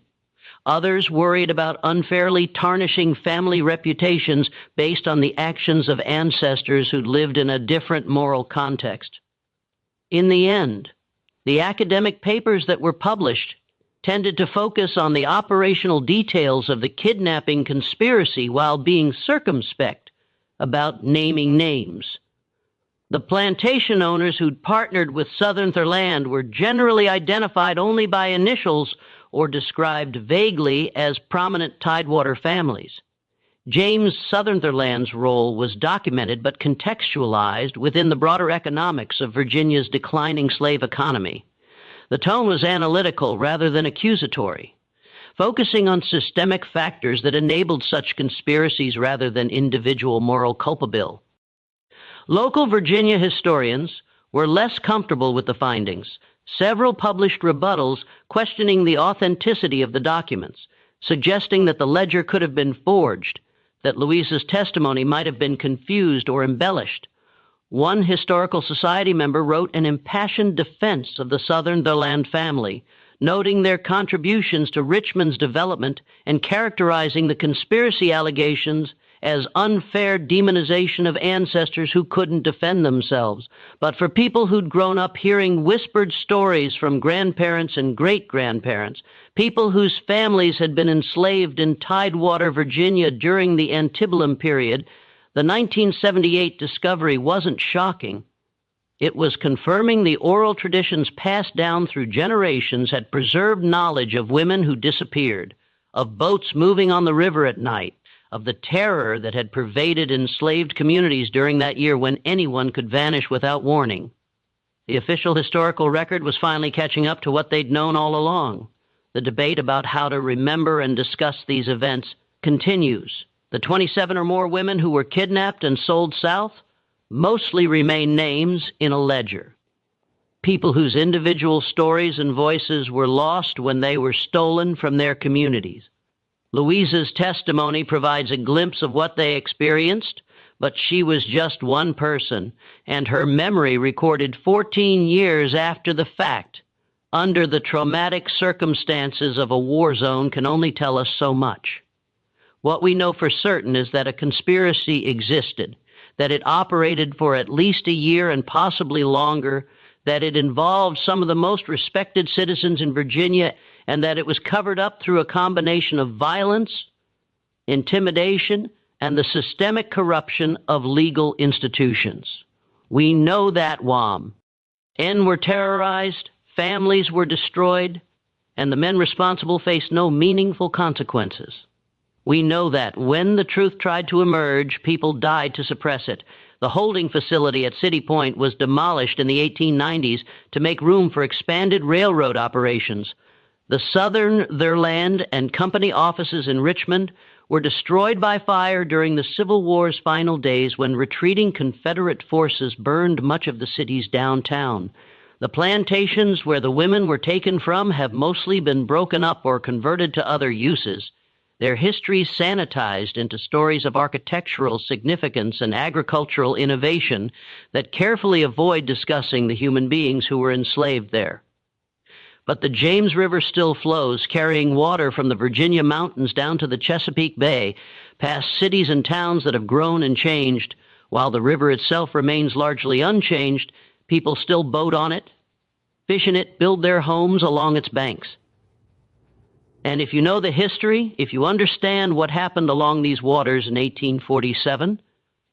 Others worried about unfairly tarnishing family reputations based on the actions of ancestors who'd lived in a different moral context. In the end, the academic papers that were published tended to focus on the operational details of the kidnapping conspiracy while being circumspect about naming names. The plantation owners who'd partnered with Sutherland were generally identified only by initials or described vaguely as prominent Tidewater families. James Sutherland's role was documented but contextualized within the broader economics of Virginia's declining slave economy. The tone was analytical rather than accusatory, focusing on systemic factors that enabled such conspiracies rather than individual moral culpability. Local Virginia historians were less comfortable with the findings. Several published rebuttals questioning the authenticity of the documents, suggesting that the ledger could have been forged, that Louisa's testimony might have been confused or embellished. One Historical Society member wrote an impassioned defense of the Sutherland family, noting their contributions to Richmond's development and characterizing the conspiracy allegations as unfair demonization of ancestors who couldn't defend themselves. But for people who'd grown up hearing whispered stories from grandparents and great-grandparents, people whose families had been enslaved in Tidewater, Virginia during the antebellum period, the 1978 discovery wasn't shocking. It was confirming the oral traditions passed down through generations had preserved knowledge of women who disappeared, of boats moving on the river at night, of the terror that had pervaded enslaved communities during that year when anyone could vanish without warning. The official historical record was finally catching up to what they'd known all along. The debate about how to remember and discuss these events continues. The 27 or more women who were kidnapped and sold south, mostly remain names in a ledger. People whose individual stories and voices were lost when they were stolen from their communities. Louisa's testimony provides a glimpse of what they experienced, but she was just one person, and her memory, recorded 14 years after the fact, under the traumatic circumstances of a war zone, can only tell us so much. What we know for certain is that a conspiracy existed, that it operated for at least a year and possibly longer, that it involved some of the most respected citizens in Virginia, and that it was covered up through a combination of violence, intimidation, and the systemic corruption of legal institutions. We know that, WAM. Men were terrorized, families were destroyed, and the men responsible faced no meaningful consequences. We know that when the truth tried to emerge, people died to suppress it. The holding facility at City Point was demolished in the 1890s to make room for expanded railroad operations. The Sutherland and Company offices in Richmond were destroyed by fire during the Civil War's final days, when retreating Confederate forces burned much of the city's downtown. The plantations where the women were taken from have mostly been broken up or converted to other uses. Their histories sanitized into stories of architectural significance and agricultural innovation that carefully avoid discussing the human beings who were enslaved there. But the James River still flows, carrying water from the Virginia mountains down to the Chesapeake Bay, past cities and towns that have grown and changed. While the river itself remains largely unchanged, people still boat on it, fish in it, build their homes along its banks. And if you know the history, if you understand what happened along these waters in 1847,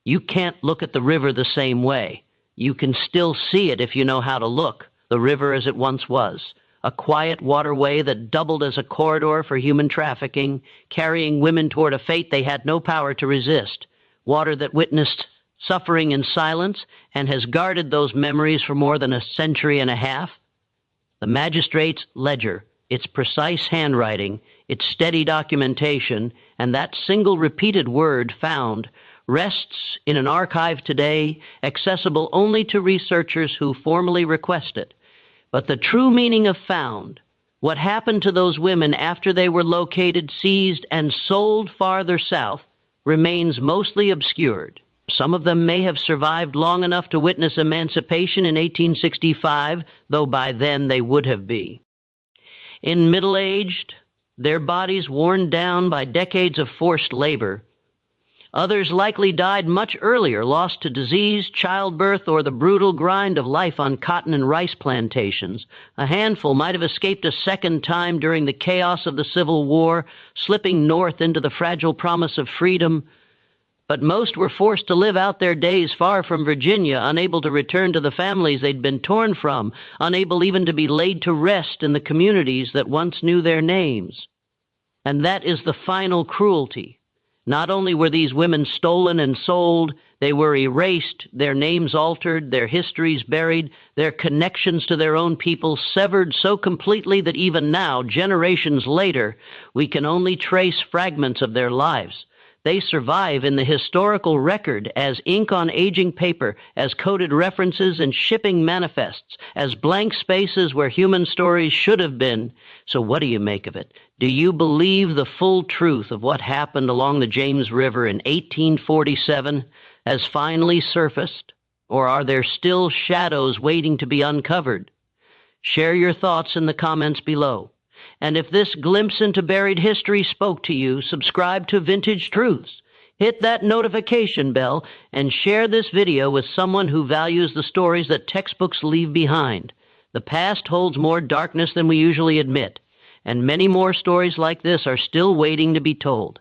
you can't look at the river the same way. You can still see it if you know how to look, the river as it once was, a quiet waterway that doubled as a corridor for human trafficking, carrying women toward a fate they had no power to resist, water that witnessed suffering in silence and has guarded those memories for more than a century and a half. The magistrate's ledger, its precise handwriting, its steady documentation, and that single repeated word, found, rests in an archive today accessible only to researchers who formally request it. But the true meaning of found, what happened to those women after they were located, seized, and sold farther south, remains mostly obscured. Some of them may have survived long enough to witness emancipation in 1865, though by then they would have been. In middle-aged, their bodies worn down by decades of forced labor. Others likely died much earlier, lost to disease, childbirth, or the brutal grind of life on cotton and rice plantations. A handful might have escaped a second time during the chaos of the Civil War, slipping north into the fragile promise of freedom. But most were forced to live out their days far from Virginia, unable to return to the families they'd been torn from, unable even to be laid to rest in the communities that once knew their names. And that is the final cruelty. Not only were these women stolen and sold, they were erased, their names altered, their histories buried, their connections to their own people severed so completely that even now, generations later, we can only trace fragments of their lives. They survive in the historical record as ink on aging paper, as coded references and shipping manifests, as blank spaces where human stories should have been. So what do you make of it? Do you believe the full truth of what happened along the James River in 1847 has finally surfaced? Or are there still shadows waiting to be uncovered? Share your thoughts in the comments below. And if this glimpse into buried history spoke to you, subscribe to Vintage Truths. Hit that notification bell and share this video with someone who values the stories that textbooks leave behind. The past holds more darkness than we usually admit, and many more stories like this are still waiting to be told.